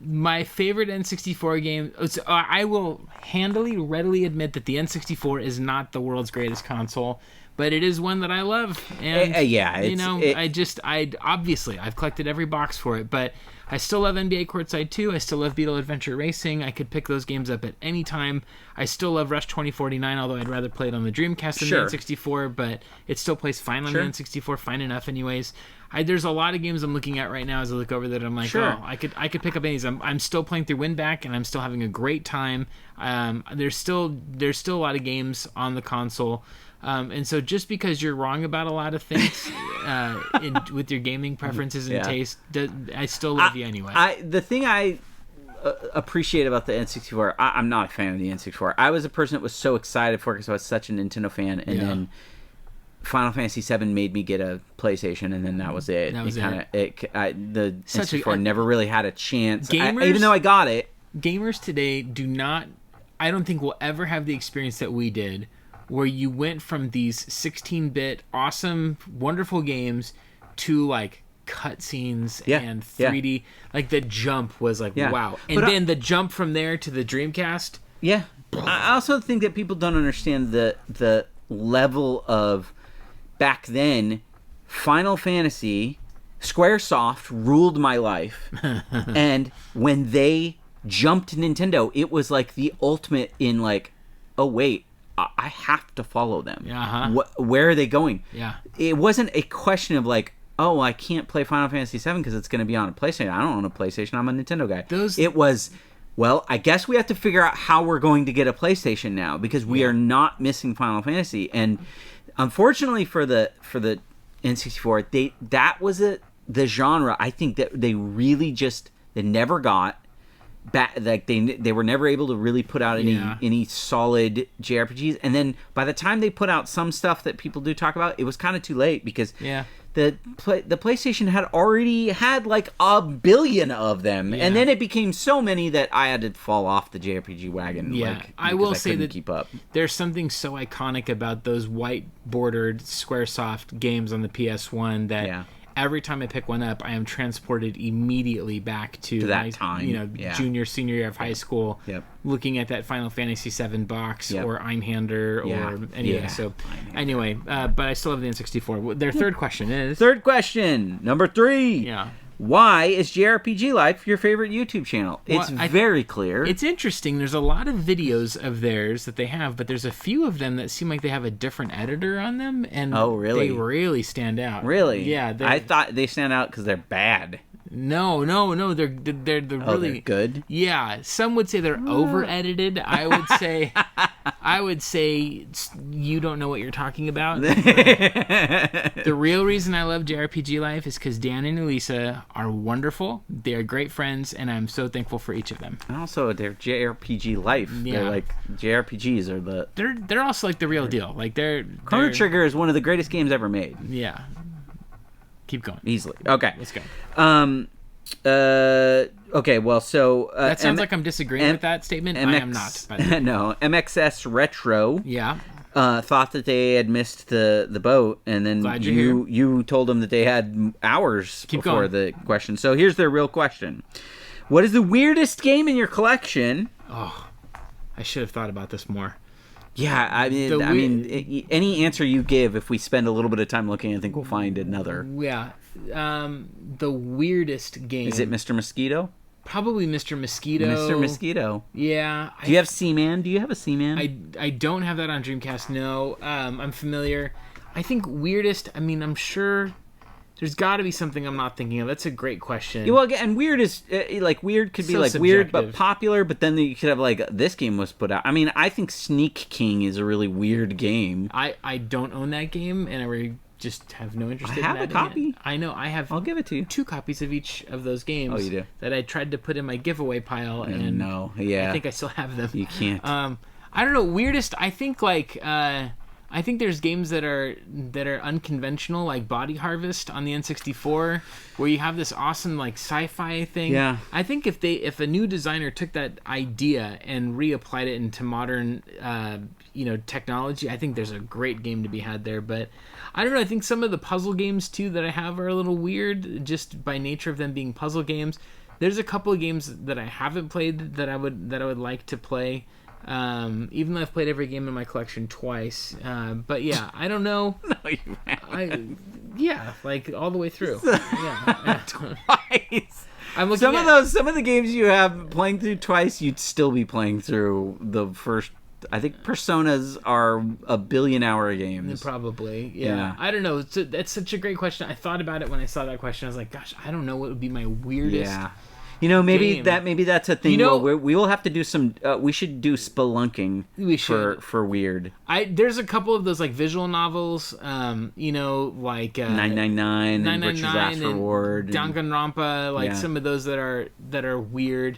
my favorite N64 game. I will readily admit that the N64 is not the world's greatest console, but it is one that I love. And I've collected every box for it, but I still love NBA Courtside 2. I still love Beetle Adventure Racing. I could pick those games up at any time. I still love Rush 2049, although I'd rather play it on the Dreamcast than the N64, but it still plays fine on the N64, fine enough anyways. There's a lot of games I'm looking at right now as I look over that I'm like, I could pick up any of these. I'm still playing through Winback, and I'm still having a great time. There's still a lot of games on the console. And so just because you're wrong about a lot of things with your gaming preferences and taste, I still love you anyway. The thing I appreciate about the N64, I'm not a fan of the N64. I was a person that was so excited for it because I was such a Nintendo fan, and then Final Fantasy VII made me get a PlayStation, and then that was it. The N64 never really had a chance. Even though I got it. Gamers today I don't think will ever have the experience that we did, where you went from these 16-bit awesome, wonderful games to like cutscenes and 3D. Like the jump was like wow, and then the jump from there to the Dreamcast. Yeah, I also think that people don't understand the level of back then. Final Fantasy, Squaresoft ruled my life, and when they jumped to Nintendo, it was like the ultimate in like, oh wait, I have to follow them. Where are they going? It wasn't a question of like, oh, I can't play Final Fantasy VII because it's going to be on a PlayStation. I don't own a PlayStation. I'm a Nintendo guy. It was, well, I guess we have to figure out how we're going to get a PlayStation now because we are not missing Final Fantasy. And unfortunately for the N64, that was the genre I think that they really they never got. Like they were never able to really put out any solid JRPGs, and then by the time they put out some stuff that people do talk about, it was kind of too late because the PlayStation had already had like a billion of them, and then it became so many that I had to fall off the JRPG wagon. I will say that keep up. There's something so iconic about those white bordered SquareSoft games on the PS1 that. Every time I pick one up, I am transported immediately back to that my, time. Junior, senior year of high school, looking at that Final Fantasy VII box or Einhander or anything. So anyway, but I still have the N64. Their third question is... Third question, number 3. Yeah. Why is JRPG Life your favorite YouTube channel? It's very clear. It's interesting. There's a lot of videos of theirs that they have, but there's a few of them that seem like they have a different editor on them, and they really stand out. Really? Yeah. I thought they stand out because they're bad. No. They're really they're good. Yeah, some would say they're over edited. I would say you don't know what you're talking about. The real reason I love JRPG Life is because Dan and Elisa are wonderful. They are great friends, and I'm so thankful for each of them. And also, they're JRPG Life. Yeah. They're like JRPGs are the. They're also like the real deal. Like Chrono Trigger is one of the greatest games ever made. Yeah. Keep going. Easily. Okay. Let's go. Okay, well, so... that sounds like I'm disagreeing with that statement. I am not. No, MXS Retro... Yeah. Thought that they had missed the boat, and then you told them that they had hours before the question. So here's their real question. What is the weirdest game in your collection? Oh, I should have thought about this more. Yeah, I mean, any answer you give, if we spend a little bit of time looking, I think we'll find another. Yeah. The weirdest game. Is it Mr. Mosquito? Probably Mr. Mosquito. Mr. Mosquito. Yeah. Do you have Seaman? Do you have a Seaman? I don't have that on Dreamcast, no. I'm familiar. I think weirdest, I'm sure... There's got to be something I'm not thinking of. That's a great question. Yeah, well, and weird is weird could be like subjective. Weird but popular, but then you could have like this game was put out. I mean, I think Sneak King is a really weird game. I don't own that game, and I just have no interest in that. I have a copy. I know. I'll give it to you. 2 copies of each of those games. Oh, you do? That I tried to put in my giveaway pile, and no, yeah, I think I still have them. You can't. I don't know. Weirdest. I think like. I think there's games that are unconventional, like Body Harvest on the N64, where you have this awesome like sci-fi thing. Yeah. I think if a new designer took that idea and reapplied it into modern technology, I think there's a great game to be had there. But I don't know. I think some of the puzzle games too that I have are a little weird, just by nature of them being puzzle games. There's a couple of games that I haven't played that I would like to play. Even though I've played every game in my collection twice, but yeah, I don't know. No, you haven't. Like all the way through. Yeah. Twice. I'm looking some of the games you have playing through twice, you'd still be playing through the first. I think Personas are 1 billion hour games. Probably, yeah. I don't know. That's such a great question. I thought about it when I saw that question. I was like, gosh, I don't know what would be my weirdest. Yeah. Maybe game. that's a thing. Where we will have to do some. We should do spelunking. We should for weird. There's a couple of those like visual novels. Like 999, Richard's Last Reward, Danganronpa. Like some of those that are weird.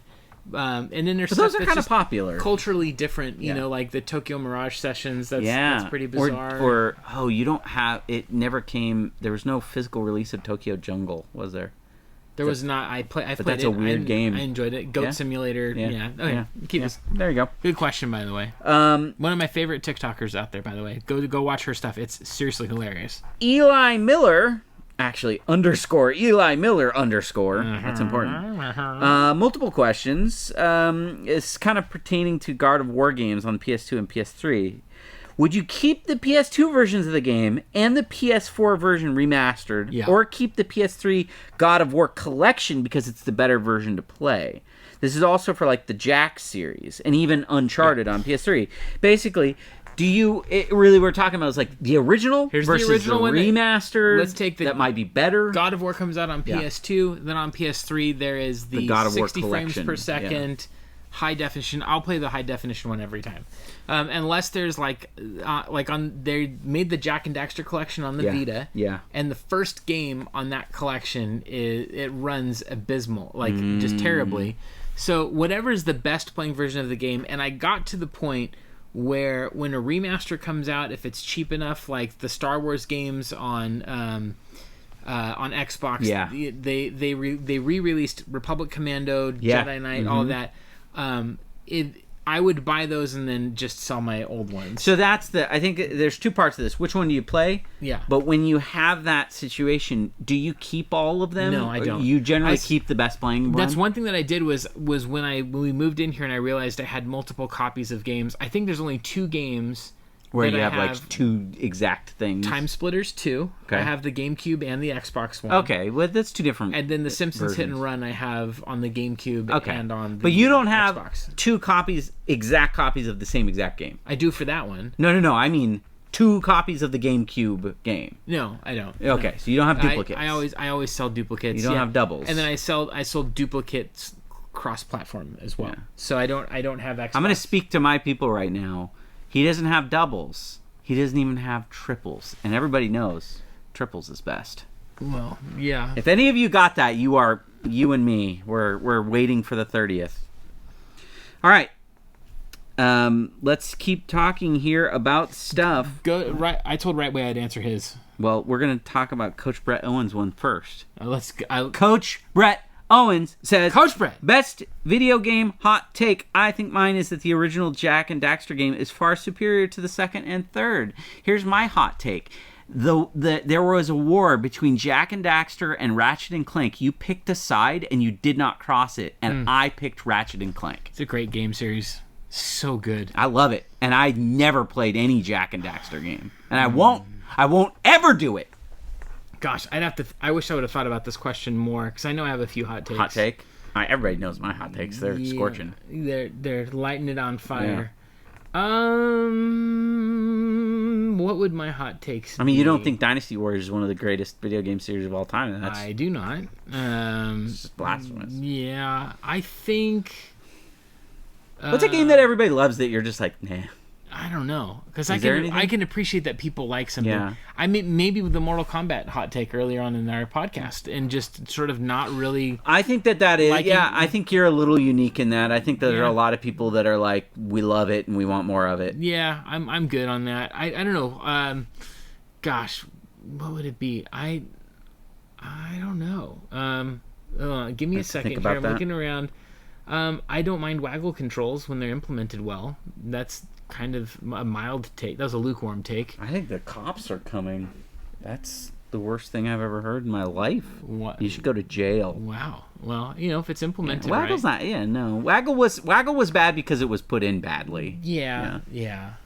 And then there's those are kind of popular, culturally different. You know, like the Tokyo Mirage Sessions. That's pretty bizarre. Or you don't have it. Never came. There was no physical release of Tokyo Jungle, was there? There was not. I played it. That's a weird game. I enjoyed it. Goat Simulator. Yeah. Okay. Keep this. There you go. Good question, by the way. One of my favorite TikTokers out there, by the way. Go watch her stuff. It's seriously hilarious. Eli Miller, actually _Eli Miller _. That's important. Multiple questions. It's kind of pertaining to God of War games on PS2 and PS3. Would you keep the PS2 versions of the game and the PS4 version remastered, or keep the PS3 God of War collection because it's the better version to play? This is also for like the Jack series and even Uncharted on PS3. Basically, we're talking about is like the original versus the original remastered. Let's take that might be better. God of War comes out on PS2, then on PS3 there is the God of War 60 collection. frames per second. High definition. I'll play the high definition one every time, unless there's they made the Jack and Daxter collection on the Vita. Yeah. And the first game on that collection it runs abysmal, just terribly. So whatever is the best playing version of the game, and I got to the point where when a remaster comes out, if it's cheap enough, like the Star Wars games on Xbox, they re-released Republic Commando, Jedi Knight, all of that. I would buy those and then just sell my old ones. So I think there's two parts of this. Which one do you play? Yeah. But when you have that situation, do you keep all of them? No, I don't. You generally keep the best playing one? That's one thing that I did was when we moved in here and I realized I had multiple copies of games. I think there's only 2 games where you have like 2 exact things. Time Splitters 2. Okay. I have the GameCube and the Xbox one. Okay, well that's 2 different. And then the Simpsons Hit and Run I have on the GameCube and on the But you don't have Xbox. 2 exact copies of the same exact game. I do for that one. No. I mean 2 copies of the GameCube game. No, I don't. Okay, so you don't have duplicates. I always sell duplicates. You don't have doubles. And then I sold duplicates cross-platform as well. Yeah. So I don't have Xbox. I'm going to speak to my people right now. He doesn't have doubles. He doesn't even have triples. And everybody knows triples is best. Well, yeah. If any of you got that, you and me. We're waiting for the 30th. All right. Let's keep talking here about stuff. Go right. I told Right Way I'd answer his. Well, we're going to talk about Coach Brett Owens' one first. Let's go. Coach Brett Owens says, Coach Brett, best video game hot take. I think mine is that the original Jack and Daxter game is far superior to the second and third. Here's my hot take. There was a war between Jack and Daxter and Ratchet and Clank. You picked a side and you did not cross it, and I picked Ratchet and Clank. It's a great game series. So good. I love it, and I never played any Jack and Daxter game, and I won't ever do it. Gosh, I wish I would have thought about this question more, because I know I have a few hot takes. Hot take? Everybody knows my hot takes. They're scorching. They're lighting it on fire. Yeah. What would my hot takes be? I mean, you don't think Dynasty Warriors is one of the greatest video game series of all time? I do not. It's just blasphemous. Yeah, I think... What's a game that everybody loves that you're just like, nah? I don't know, because I can appreciate that people like something. Yeah. I mean, maybe with the Mortal Kombat hot take earlier on in our podcast, and just sort of not really. I think that is. I think you're a little unique in that. I think that there are a lot of people that are like, we love it and we want more of it. Yeah, I'm good on that. I don't know. Gosh, what would it be? I don't know. Give me a second here. I'm looking around. I don't mind waggle controls when they're implemented well. That's kind of a mild take. That was a lukewarm take. I think the cops are coming. That's the worst thing I've ever heard in my life. What? You should go to jail. Wow. Well, if it's implemented Waggle's right. not. Yeah, no. Waggle was bad because it was put in badly. Yeah.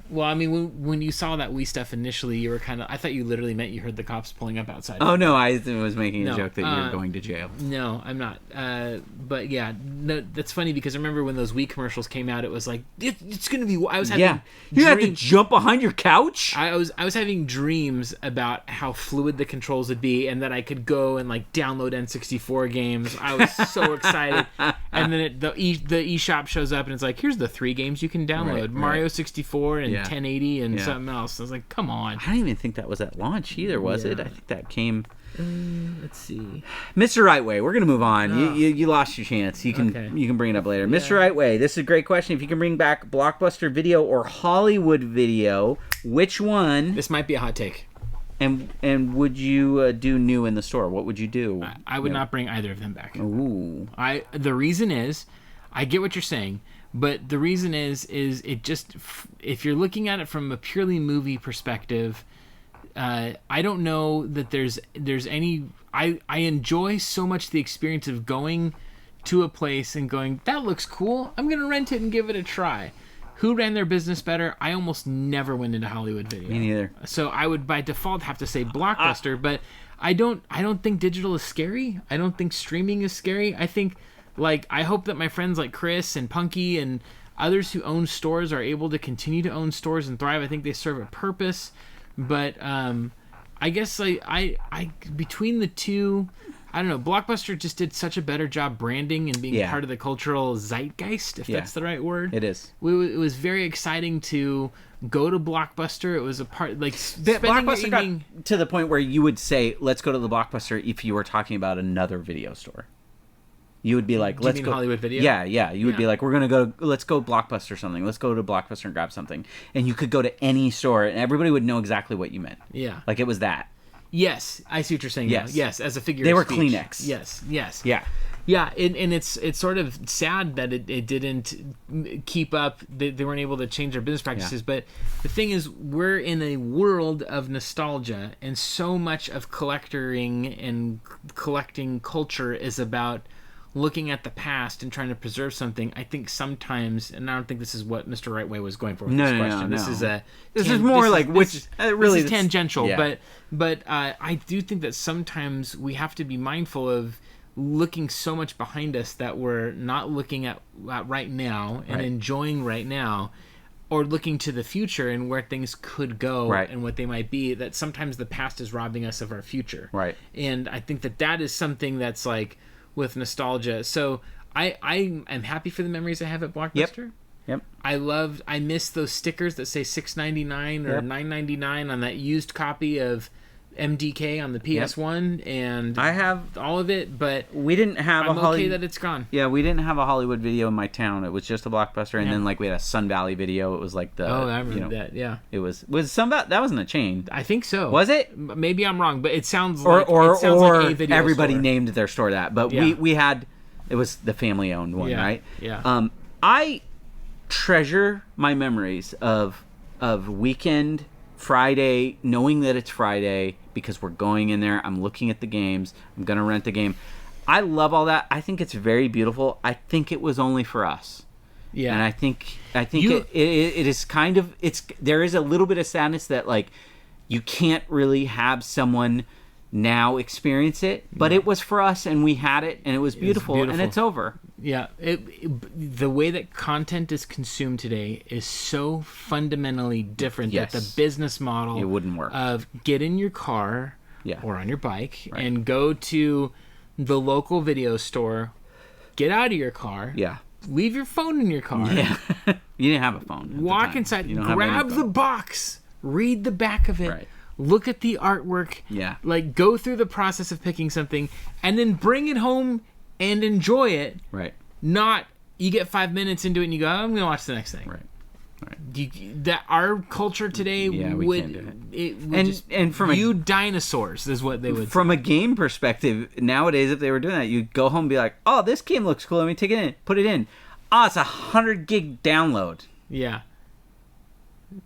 Well, I mean, when you saw that Wii stuff initially, you were I thought you literally meant you heard the cops pulling up outside. Oh, no, I was making a joke that you were going to jail. No, I'm not. But yeah, no, that's funny because I remember when those Wii commercials came out, it was like, it's going to be... I was having you had to jump behind your couch? I was having dreams about how fluid the controls would be and that I could go and like download N64 games. I was so excited. And then the eShop shows up and it's like, here's the 3 games you can download. Mario 64 and 1080 and something else. I was like, come on. I don't even think that was at launch either, was it? I think that came... let's see. Mr. Rightway, we're gonna move on. You lost your chance. You can bring it up later. Mr. Rightway, this is a great question. If you can bring back Blockbuster Video or Hollywood Video, which one? This might be a hot take. And would you do new in the store? What would you do? I would not bring either of them back. Ooh. The reason is, I get what you're saying, but the reason is it just, if you're looking at it from a purely movie perspective, I don't know that there's any. I enjoy so much the experience of going to a place and going, that looks cool, I'm gonna rent it and give it a try. Who ran their business better? I almost never went into Hollywood Video. Me neither. So I would by default have to say Blockbuster, but I don't think digital is scary. I don't think streaming is scary. I think, I hope that my friends like Chris and Punky and others who own stores are able to continue to own stores and thrive. I think they serve a purpose. But I guess I between the two, I don't know. Blockbuster just did such a better job branding and being part of the cultural zeitgeist, if that's the right word. It is. It was very exciting to go to Blockbuster. It was a part Blockbuster got to the point where you would say, "Let's go to the Blockbuster." If you were talking about another video store. You would be like, let's go Hollywood Video. Yeah. You would be like, let's go Blockbuster something. Let's go to Blockbuster and grab something. And you could go to any store, and everybody would know exactly what you meant. Yeah, like it was that. Yes, I see what you're saying. Yes, yes, as a figure. They were speech. Kleenex. Yes. Yeah. And it's sort of sad that it didn't keep up. They weren't able to change their business practices. Yeah. But the thing is, we're in a world of nostalgia, and so much of collecting culture is about looking at the past and trying to preserve something. I think sometimes, and I don't think this is what Mr. Rightway was going for with this question. No. This is tangential, yeah. but I do think that sometimes we have to be mindful of looking so much behind us that we're not looking at right now and enjoying right now, or looking to the future and where things could go and what they might be, that sometimes the past is robbing us of our future. Right. And I think that is something that's like, with nostalgia. So I am happy for the memories I have at Blockbuster. Yep. I miss those stickers that say $6.99 or $9.99 on that used copy of MDK on the PS1, and I have all of it, but we didn't have I'm okay that it's gone. Yeah, we didn't have a Hollywood Video in my town. It was just a Blockbuster, and then we had a Sun Valley Video. It was like the I remember that. Yeah, it was Sun Valley. That wasn't a chain. I think so. Was it? Maybe I'm wrong, but it sounds like a video everybody store. Named their store that, but we had it was the family owned one, right? Yeah. I treasure my memories of weekend Friday, knowing that it's Friday because we're going in there. I'm looking at the games. I'm gonna rent the game. I love all that. I think it's very beautiful. I think it was only for us. Yeah, and I think it is kind of there is a little bit of sadness that you can't really have someone now experience it, but it was for us, and we had it, and it was beautiful. And it's over. Yeah, the way that content is consumed today is so fundamentally different that the business model it wouldn't work of get in your car or on your bike and go to the local video store, get out of your car, leave your phone in your car. Yeah. You didn't have a phone. Walk inside, grab the box, read the back of it, Right. look at the artwork. Yeah. Like, go through the process of picking something, and then bring it home and enjoy it. Right. Not, you get 5 minutes into it and you go, I'm going to watch the next thing. Right. That our culture today we would, can't do it would just and from view dinosaurs is what they would from say. a game perspective, nowadays if they were doing that, you'd go home and be like, oh, this game looks cool, let me take it in, put it in. Oh, it's 100 gig download. Yeah.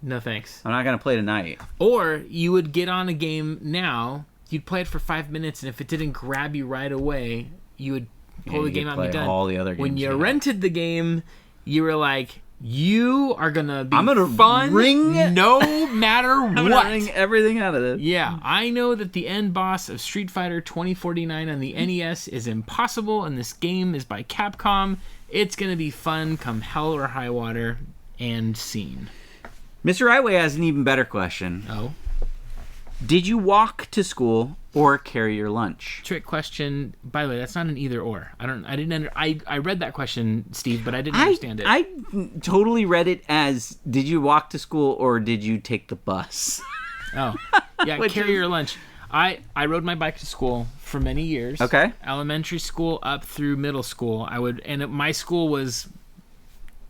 No thanks. I'm not going to play tonight. Or you would get on a game now, you'd play it for 5 minutes, and if it didn't grab you right away, you would pull the game out and be done. All the other games when you rented the game, you were like, you are gonna be fun ring no matter I'm what. gonna wring everything out of this. Yeah, I know that the end boss of Street Fighter 2049 on the NES is impossible, and this game is by Capcom. It's gonna be fun come hell or high water, and scene. Mr. Rightway has an even better question. Oh? Did you walk to school or carry your lunch? Trick question. By the way, that's not an either or. I read that question, Steve, but I didn't understand it. I totally read it as, did you walk to school or did you take the bus? Oh, yeah, carry your lunch. I rode my bike to school for many years. Okay. Elementary school up through middle school. My school was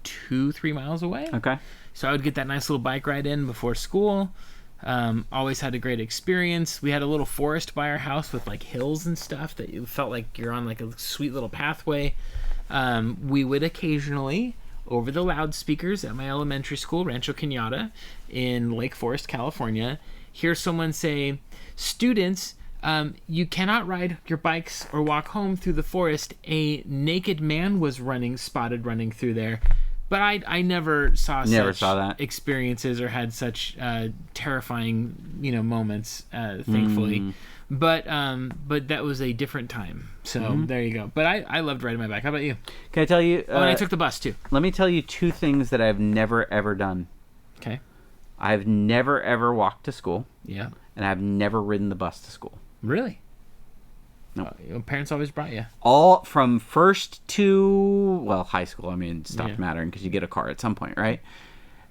2-3 miles away. Okay. So I would get that nice little bike ride in before school. Always had a great experience. We had a little forest by our house with like hills and stuff that you felt like you're on like a sweet little pathway. We would occasionally, over the loudspeakers at my elementary school, Rancho Cañada in Lake Forest, California, hear someone say, students, you cannot ride your bikes or walk home through the forest. A naked man was spotted running through there. But I never saw that experiences or had such terrifying, moments, thankfully. But that was a different time. So there you go. But I loved riding my bike. How about you? Can I tell you? And I took the bus too. Let me tell you 2 things that I've never ever done. Okay. I've never ever walked to school. Yeah. And I've never ridden the bus to school. Really? No. Your parents always brought you. All from first to high school. I mean, it stopped mattering because you get a car at some point, right?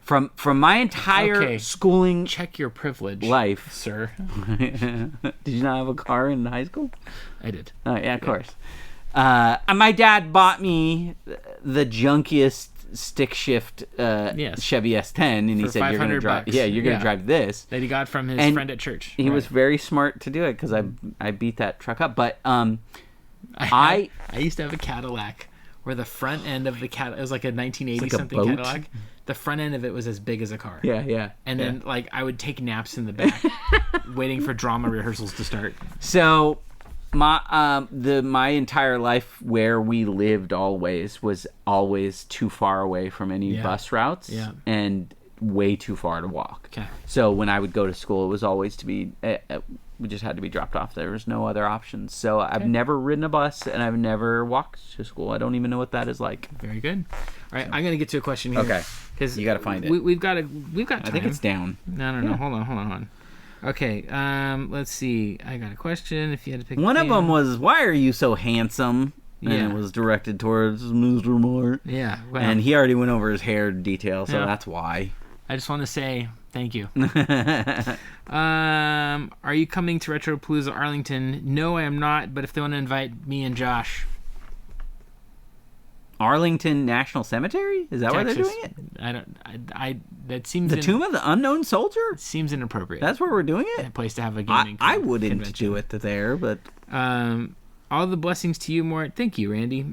From my entire schooling, check your privilege, life, sir. Did you not have a car in high school? I did. Oh yeah, of course. My dad bought me the junkiest stick shift Chevy S10, and he said, "You're gonna drive. Bucks. You're gonna drive this." That he got from his friend at church. He was very smart to do it because I beat that truck up. But I used to have a Cadillac where the front end of the Cadillac, it was like a 1980 something Cadillac. The front end of it was as big as a car. Yeah. And then I would take naps in the back, waiting for drama rehearsals to start. So my entire life where we lived was always too far away from any bus routes and way too far to walk. Okay. So when I would go to school, it was always to be we just had to be dropped off. There was no other options. So I've never ridden a bus and I've never walked to school. I don't even know what that is like. Very good. All right, I'm gonna get to a question here. Okay. Because you got to find it. We've got time. I think it's down. No. Hold on. Okay, let's see. I got a question. If you had to pick one of them was, why are you so handsome? And it was directed towards Mr. Mort. Yeah. Well, and he already went over his hair detail, so that's why. I just want to say thank you. Are you coming to Retropalooza Arlington? No, I am not, but if they want to invite me and Josh. Arlington National Cemetery? Is that why they're doing it? That seems... The Tomb of the Unknown Soldier? Seems inappropriate. That's where we're doing it? A place to have a gaming I wouldn't convention. do it there, but... All the blessings to you, Mort. Thank you, Randy.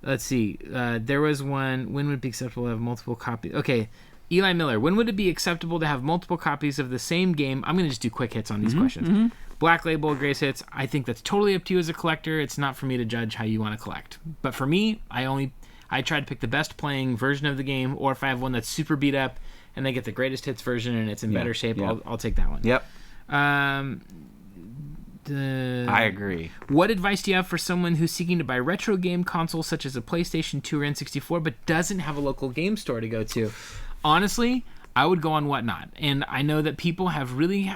Let's see. There was one... When would it be acceptable to have multiple copies? Okay. Eli Miller. When would it be acceptable to have multiple copies of the same game? I'm going to just do quick hits on these questions. Black Label, Grace Hits. I think that's totally up to you as a collector. It's not for me to judge how you want to collect. But for me, I try to pick the best playing version of the game, or if I have one that's super beat up and they get the greatest hits version and it's in better shape, I'll take that one. Yep. I agree. What advice do you have for someone who's seeking to buy retro game consoles such as a PlayStation 2 or N64 but doesn't have a local game store to go to? Honestly, I would go on Whatnot. And I know that people have really,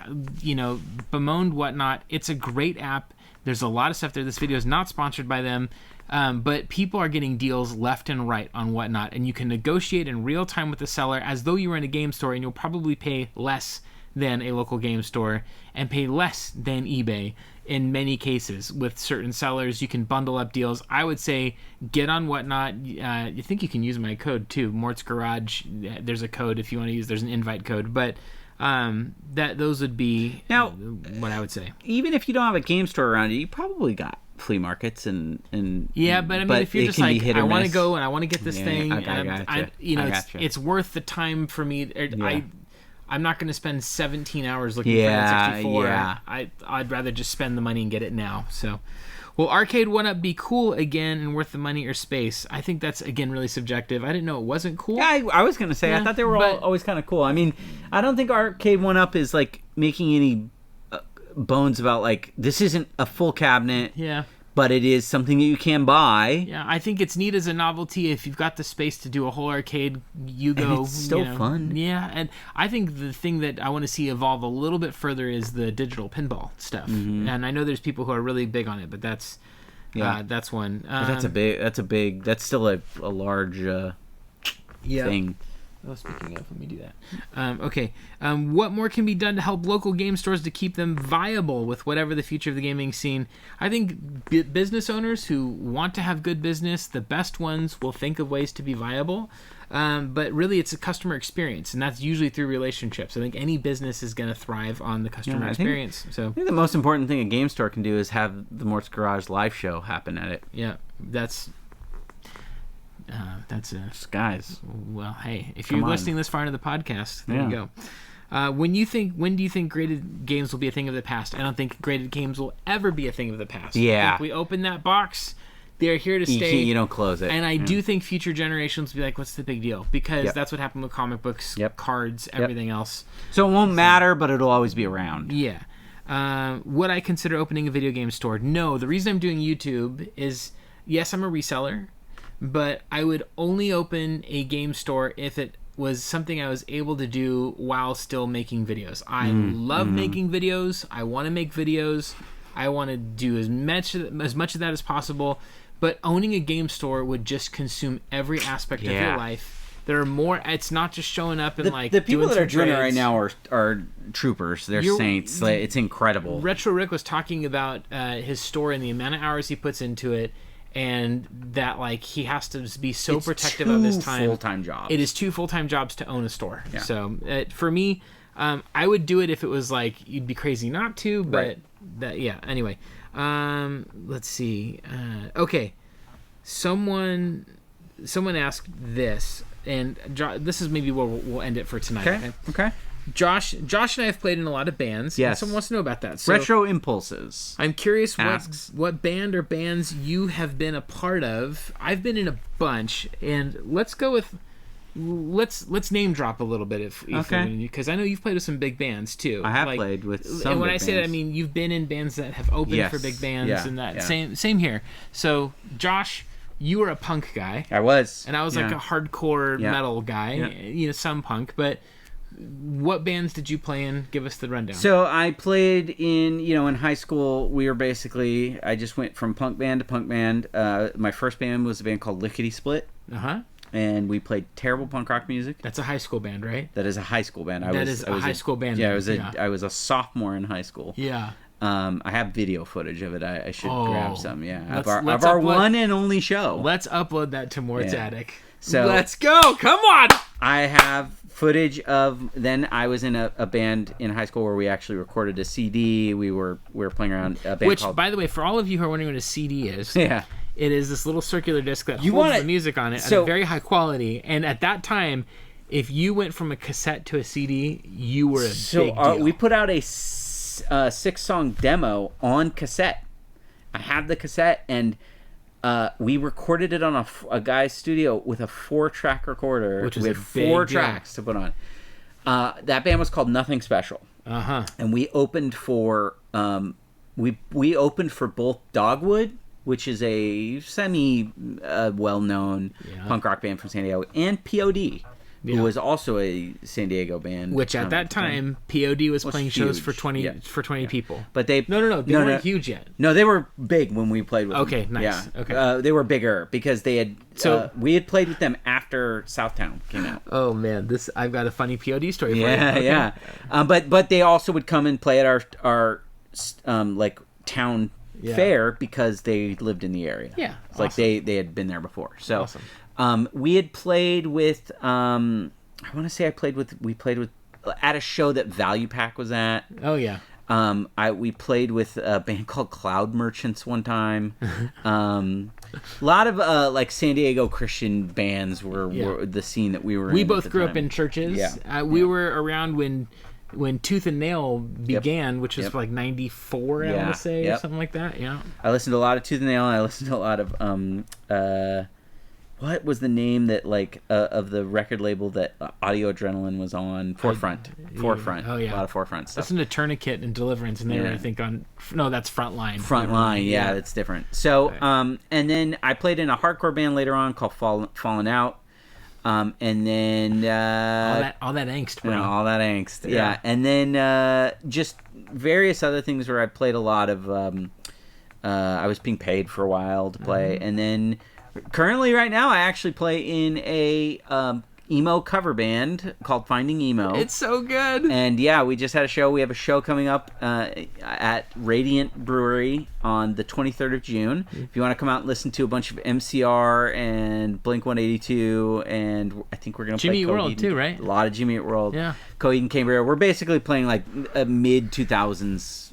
bemoaned Whatnot. It's a great app. There's a lot of stuff there. This video is not sponsored by them, but people are getting deals left and right on Whatnot, and you can negotiate in real time with the seller as though you were in a game store, and you'll probably pay less than a local game store and pay less than eBay in many cases. With certain sellers, you can bundle up deals. I would say get on Whatnot. You think you can use my code too, Mort's Garage. There's a code if you want to use. There's an invite code, but those would be now what I would say. Even if you don't have a game store around you, you probably got flea markets and yeah, but I mean, if you're just like, I want to go and I want to get this thing, it's worth the time for me. I'm not going to spend 17 hours looking for N64. Yeah. I'd rather just spend the money and get it now. So, will Arcade 1-Up be cool again and worth the money or space? I think that's, again, really subjective. I didn't know it wasn't cool. Yeah, I was going to say, I thought they were always kind of cool. I mean, I don't think Arcade 1-Up is, like, making any bones about, like, this isn't a full cabinet. Yeah. But it is something that you can buy. Yeah, I think it's neat as a novelty. If you've got the space to do a whole arcade, you go. And it's still fun. Yeah, and I think the thing that I want to see evolve a little bit further is the digital pinball stuff. Mm-hmm. And I know there's people who are really big on it, but that's one. That's still a large thing. Oh, speaking of, let me do that. Okay. What more can be done to help local game stores to keep them viable with whatever the future of the gaming scene? I think business owners who want to have good business, the best ones, will think of ways to be viable. But really, it's a customer experience, and that's usually through relationships. I think any business is going to thrive on the customer experience. I think the most important thing a game store can do is have the Mort's Garage live show happen at it. Yeah, that's guys. Well, hey, if you're listening this far into the podcast, there you go. When do you think graded games will be a thing of the past? I don't think graded games will ever be a thing of the past. Yeah. I think we open that box, they're here to stay. You don't close it. And I do think future generations will be like, what's the big deal? Because that's what happened with comic books, cards, everything else. So it won't matter, but it'll always be around. Yeah. Would I consider opening a video game store? No. The reason I'm doing YouTube is, yes, I'm a reseller, but I would only open a game store if it was something I was able to do while still making videos. I love making videos. I want to make videos. I want to do as much of that as possible. But owning a game store would just consume every aspect of your life. There are more. It's not just showing up and the people that are doing it right now are troopers. They're saints. It's incredible. Retro Rick was talking about his store and the amount of hours he puts into it. And that, like, he has to be so protective of his time. It's 2 full-time jobs. It is 2 full-time jobs to own a store. Yeah. So, for me, I would do it if it was, like, you'd be crazy not to, but, anyway. Let's see. Okay. Someone asked this, and this is maybe where we'll end it for tonight. Okay. Josh and I have played in a lot of bands. Yes. Someone wants to know about that. So Retro Impulses. I'm curious what band or bands you have been a part of. I've been in a bunch, and let's go with let's name drop a little bit because I know you've played with some big bands too. I have played with some. And when big I say that, I mean you've been in bands that have opened for big bands and that. Same here. So Josh, you were a punk guy. I was, and I was like a hardcore metal guy. Yeah. Some punk, but. What bands did you play in? Give us the rundown. So I played in high school. We were basically, I just went from punk band to punk band. My first band was a band called Lickety Split. And we played terrible punk rock music. That's a high school band, right? That is a high school band. I was a high school band. Yeah, I was a sophomore in high school. Yeah. I have video footage of it. I should grab some. Yeah, of our one and only show. Let's upload that to Mort's Attic. So let's go. Come on. I have footage of then I was in a band in high school where we actually recorded a CD. We were playing around a band called... by the way, for all of you who are wondering what a CD is, it is this little circular disc that holds the music on it at a very high quality. And at that time, if you went from a cassette to a CD, you were a big deal. We put out a 6-song demo on cassette. I have the cassette, and we recorded it on a guy's studio with a 4-track recorder. Which is we had 4 tracks to put on. That band was called Nothing Special. And we opened for we opened for both Dogwood, which is a semi well-known punk rock band from San Diego, and POD, Yeah. who was also a San Diego band. Which at that time, POD was playing shows for 20 people. But they they weren't huge yet. No, they were big when we played with them. Okay, nice. Yeah. Okay. They were bigger because they had we had played with them after Southtown came out. Oh man, I've got a funny POD story for you. Okay. Yeah. But they also would come and play at our like town fair because they lived in the area. Yeah. It's like they had been there before. So we had played with I want to say we played with at a show that Value Pack was at. Oh yeah. We played with a band called Cloud Merchants one time. A lot of like San Diego Christian bands were the scene that we were in. We both grew up in churches. Yeah. We were around when Tooth and Nail began, which was like 94, I want to say, or something like that. Yeah. I listened to a lot of Tooth and Nail, and I listened to a lot of what was the name that like of the record label that Audio Adrenaline was on? Forefront. Oh yeah. A lot of Forefront stuff. Listen to Tourniquet and Deliverance, and they were, I think, on. No, that's Frontline. Frontline, yeah, that's different. So, and then I played in a hardcore band later on called Fallen Out. And then all that angst, bro. All that angst, yeah. And then just various other things where I played a lot of. I was being paid for a while to play, and then currently, right now, I actually play in a emo cover band called Finding Emo. It's so good. And yeah, we just had a show. We have a show coming up at Radiant Brewery on the 23rd of June. If you want to come out and listen to a bunch of MCR and Blink-182, and I think we're going to play Jimmy Eat World too, right? A lot of Jimmy Eat World. Yeah. Coheed and Cambria. We're basically playing like a mid-2000s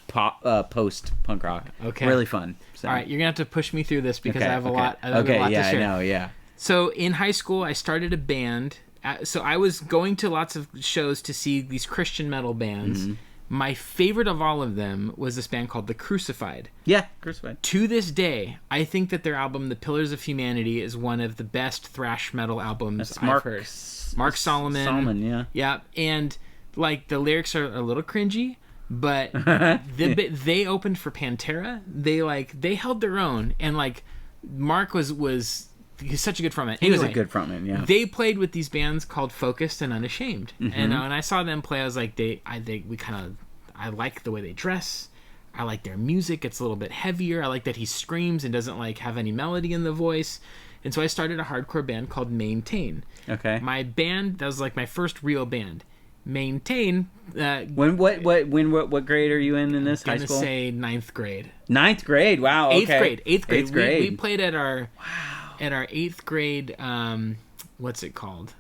post-punk rock. Okay. Really fun. So. All right, you're going to have to push me through this because I have a lot to yeah, share. I know, yeah. So in high school, I started a band. So I was going to lots of shows to see these Christian metal bands. Mm-hmm. My favorite of all of them was this band called The Crucified. Yeah, Crucified. To this day, I think that their album, The Pillars of Humanity, is one of the best thrash metal albums I've heard. Mark Solomon. Solomon, yeah. Yeah, and like the lyrics are a little cringy, but they opened for Pantera. They held their own, and like Mark was he's such a good frontman. He was a good frontman, yeah. They played with these bands called Focused and Unashamed, and when I saw them play, I was like, I like the way they dress. I like their music. It's a little bit heavier. I like that he screams and doesn't like have any melody in the voice. And so I started a hardcore band called Maintain. Okay. My band, that was like my first real band. Maintain. What grade are you in this high school? I'm gonna say ninth grade. Ninth grade. Wow. Okay. Eighth grade. We played at our eighth grade. What's it called?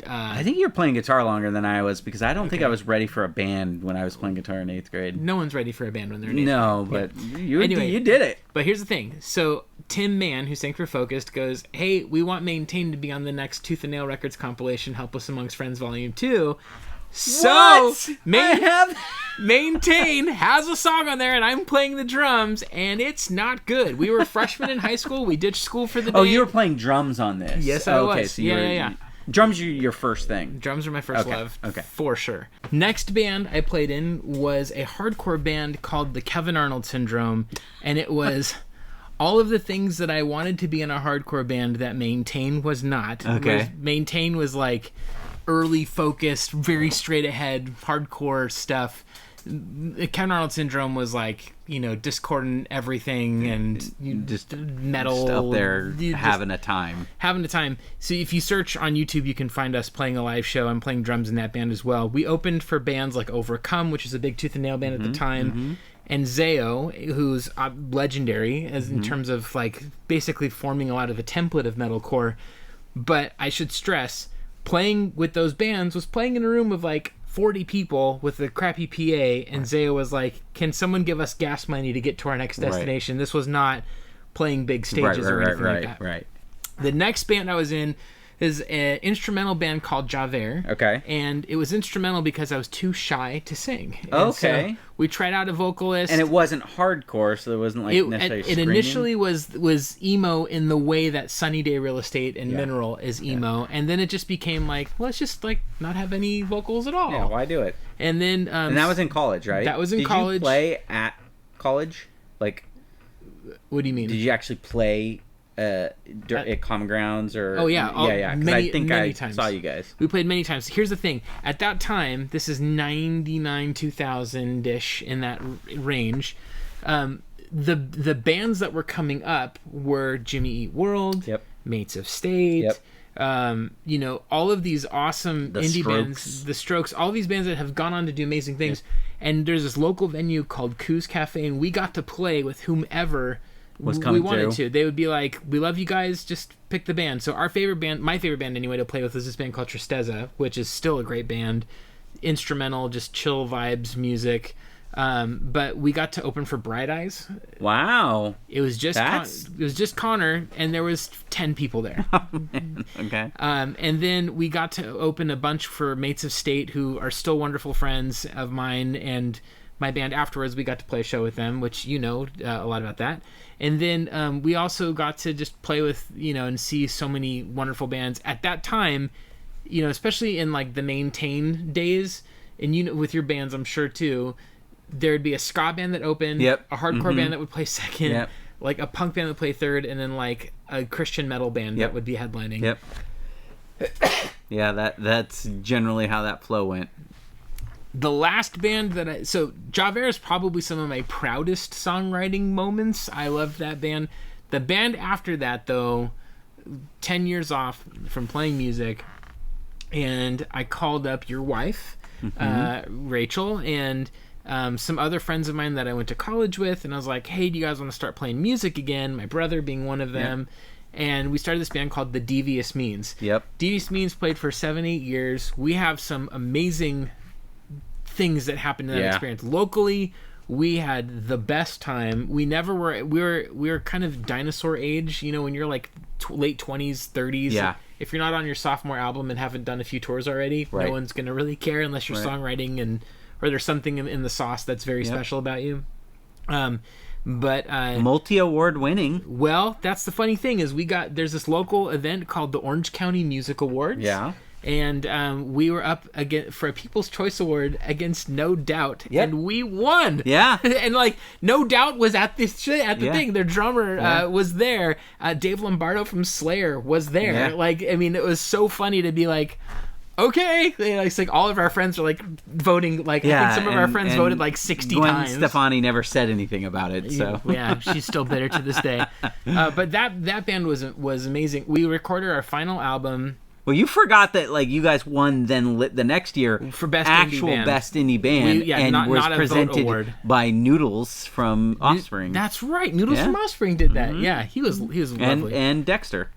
I think you're playing guitar longer than I was because I don't think I was ready for a band when I was playing guitar in eighth grade. No one's ready for a band when they're in eighth grade. But you did it. But here's the thing. So Tim Mann, who sang for Focused, goes, "Hey, we want Maintain to be on the next Tooth and Nail Records compilation, Help Us Amongst Friends Volume 2. So Maintain has a song on there, and I'm playing the drums, and it's not good. We were freshmen in high school. We ditched school for the day. Oh, you were playing drums on this? Yes, I was. Okay, so yeah. Drums are your first thing. Drums are my first love, for sure. Next band I played in was a hardcore band called the Kevin Arnold Syndrome, and it was all of the things that I wanted to be in a hardcore band that Maintain was not. Okay. Maintain was like early focused, very straight ahead, hardcore stuff. Kevin Arnold Syndrome was like, discordant everything and just metal. Just up there having a time. So if you search on YouTube, you can find us playing a live show. I'm playing drums in that band as well. We opened for bands like Overcome, which is a big Tooth and Nail band at the time, and Zao, who's legendary in terms of like basically forming a lot of the template of metalcore. But I should stress, playing with those bands was playing in a room of like 40 people with a crappy PA, and Zaya was like, "Can someone give us gas money to get to our next destination?" This was not playing big stages or anything like that. Right. The next band I was in is an instrumental band called Javert. Okay. And it was instrumental because I was too shy to sing. And okay. So we tried out a vocalist. And it wasn't hardcore, so it wasn't like necessarily screaming. It initially was emo in the way that Sunny Day Real Estate and Mineral is emo. And then it just became like, let's just like not have any vocals at all. Yeah, why do it? And then... and that was in college, right? That was in college. Did you play at college? Like... What do you mean? Did you actually play at Common Grounds or? Oh yeah, yeah. Because I think I saw you guys. We played many times. Here's the thing: at that time, this is 99, 2000 ish in that range. The bands that were coming up were Jimmy Eat World, Mates of State. All of these awesome indie bands, the Strokes, all these bands that have gone on to do amazing things. And there's this local venue called Coos Cafe, and we got to play with whomever we wanted to. They would be like, "We love you guys, just pick the band." So our favorite band, my favorite band anyway, to play with is this band called Tristeza, which is still a great band, instrumental, just chill vibes, music. But we got to open for Bright Eyes. Wow! It was just Connor, and there was 10 people there. Okay. And then we got to open a bunch for Mates of State, who are still wonderful friends of mine, and my band afterwards. We got to play a show with them, which a lot about that. And then we also got to just play with and see so many wonderful bands at that time. Especially in like the Maintain days, and with your bands, I'm sure too. There'd be a ska band that opened, a hardcore band that would play second, like a punk band that would play third, and then like a Christian metal band that would be headlining. Yeah, that's generally how that flow went. The last band so Javert is probably some of my proudest songwriting moments. I loved that band. The band after that, though, 10 years off from playing music, and I called up your wife, Rachel, and some other friends of mine that I went to college with, and I was like, "Hey, do you guys want to start playing music again?" My brother being one of them. And we started this band called The Devious Means. Devious Means played for 7-8 years. We have some amazing things that happened in that experience. Locally, we had the best time. We never were. We were kind of dinosaur age. When you're like late 20s, 30s. Yeah. If you're not on your sophomore album and haven't done a few tours already, no one's gonna really care unless you're songwriting or there's something in the sauce that's very special about you. But multi-award winning. Well, that's the funny thing is there's this local event called the Orange County Music Awards. Yeah. And we were up again for a People's Choice Award against No Doubt, and we won. Yeah. And like No Doubt was at the thing. Their drummer was there. Dave Lombardo from Slayer was there. Yeah. Like, I mean, it was so funny to be like, okay, it's like all of our friends are like voting. Like, I think some of our friends voted like 60 times. Gwen Stefani never said anything about it, so yeah, she's still bitter to this day. But that band was amazing. We recorded our final album. Well, you forgot that like you guys won then the next year for best indie band, and was presented by Noodles from Offspring. That's right, Noodles from Offspring did that. Yeah, he was lovely. And Dexter.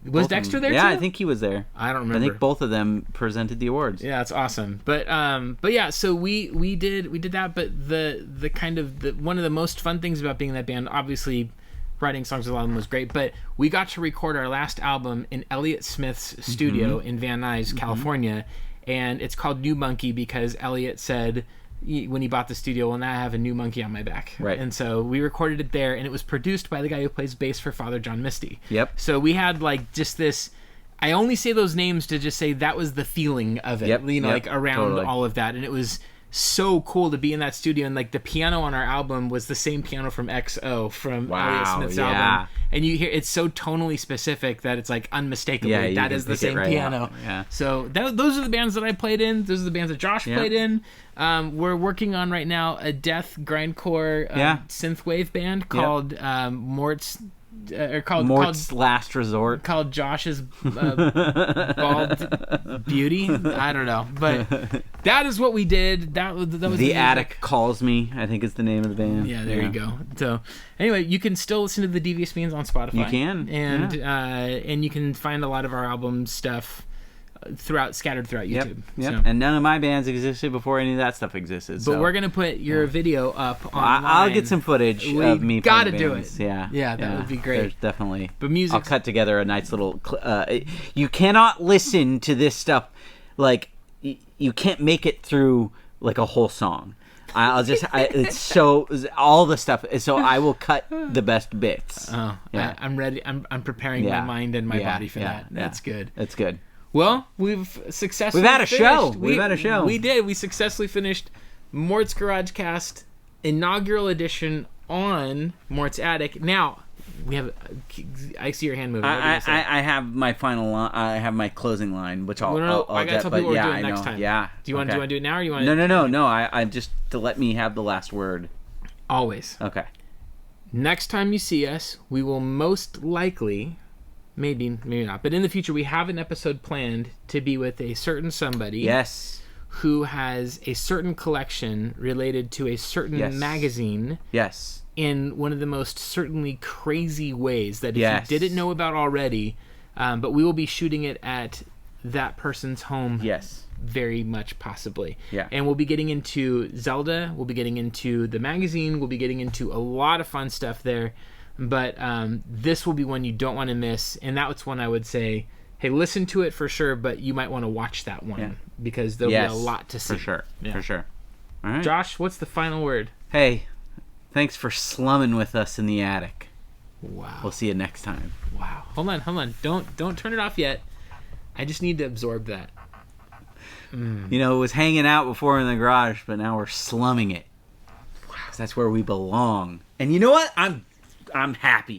Was Dexter there too? Yeah, I think he was there. I don't remember. I think both of them presented the awards. Yeah, that's awesome. But yeah, so we did that. But the kind of one of the most fun things about being in that band, obviously, writing songs for the album was great. But we got to record our last album in Elliott Smith's studio in Van Nuys, California, and it's called New Monkey because Elliott said when he bought the studio, well, now I have a new monkey on my back. Right. And so we recorded it there, and it was produced by the guy who plays bass for Father John Misty. Yep. So we had like just this. I only say those names to just say that was the feeling of it. Like around all of that, and it was so cool to be in that studio. And like the piano on our album was the same piano from XO from Elliott Smith's album, and you hear it's so tonally specific that it's like unmistakably that is the same piano. Yeah. So those are the bands that I played in. Those are the bands that Josh played in. We're working on right now a death grindcore synthwave band called Mort's. Mort's Last Resort, called Josh's Bald Beauty. I don't know, but that is what we did. That was The Attic Calls Me, I think is the name of the band. Yeah, there you go. So anyway, you can still listen to the Devious Means on Spotify. You can, and you can find a lot of our album stuff scattered throughout YouTube. Yep. So. And none of my bands existed before any of that stuff existed. But we're gonna put your video up online. I'll get some footage of me. Gotta playing do bands. it. Yeah, that would be great. There's definitely. But music. I'll cut together a nice little. You cannot listen to this stuff like you can't make it through like a whole song. It's so all the stuff. So I will cut the best bits. Oh, yeah. I'm ready. I'm preparing my mind and my body for that. That's good. That's good. Well, we've successfully We've had a show. We did. We successfully finished Mort's GarageCast inaugural edition on Mort's Attic. Now, We have. I see your hand moving. I have my final line. I have my closing line, which I'll I gotta tell people we're doing next time. Yeah. Do you want to do it now, or you want? No. I just to let me have the last word. Always. Okay. Next time you see us, we will most likely, maybe not, but in the future, we have an episode planned to be with a certain somebody. Yes. Who has a certain collection related to a certain magazine. Yes. In one of the most certainly crazy ways that if you didn't know about already, but we will be shooting it at that person's home. Yes. Very much possibly. Yeah. And we'll be getting into Zelda. We'll be getting into the magazine. We'll be getting into a lot of fun stuff there. But this will be one you don't want to miss. And that's one I would say, hey, listen to it for sure, but you might want to watch that one because there'll be a lot to see. For sure. Yeah. For sure. All right. Josh, what's the final word? Hey, thanks for slumming with us in the attic. Wow. We'll see you next time. Wow. Hold on. Don't turn it off yet. I just need to absorb that. You know, it was hanging out before in the garage, but now we're slumming it. Wow. 'Cause that's where we belong. And you know what? I'm happy.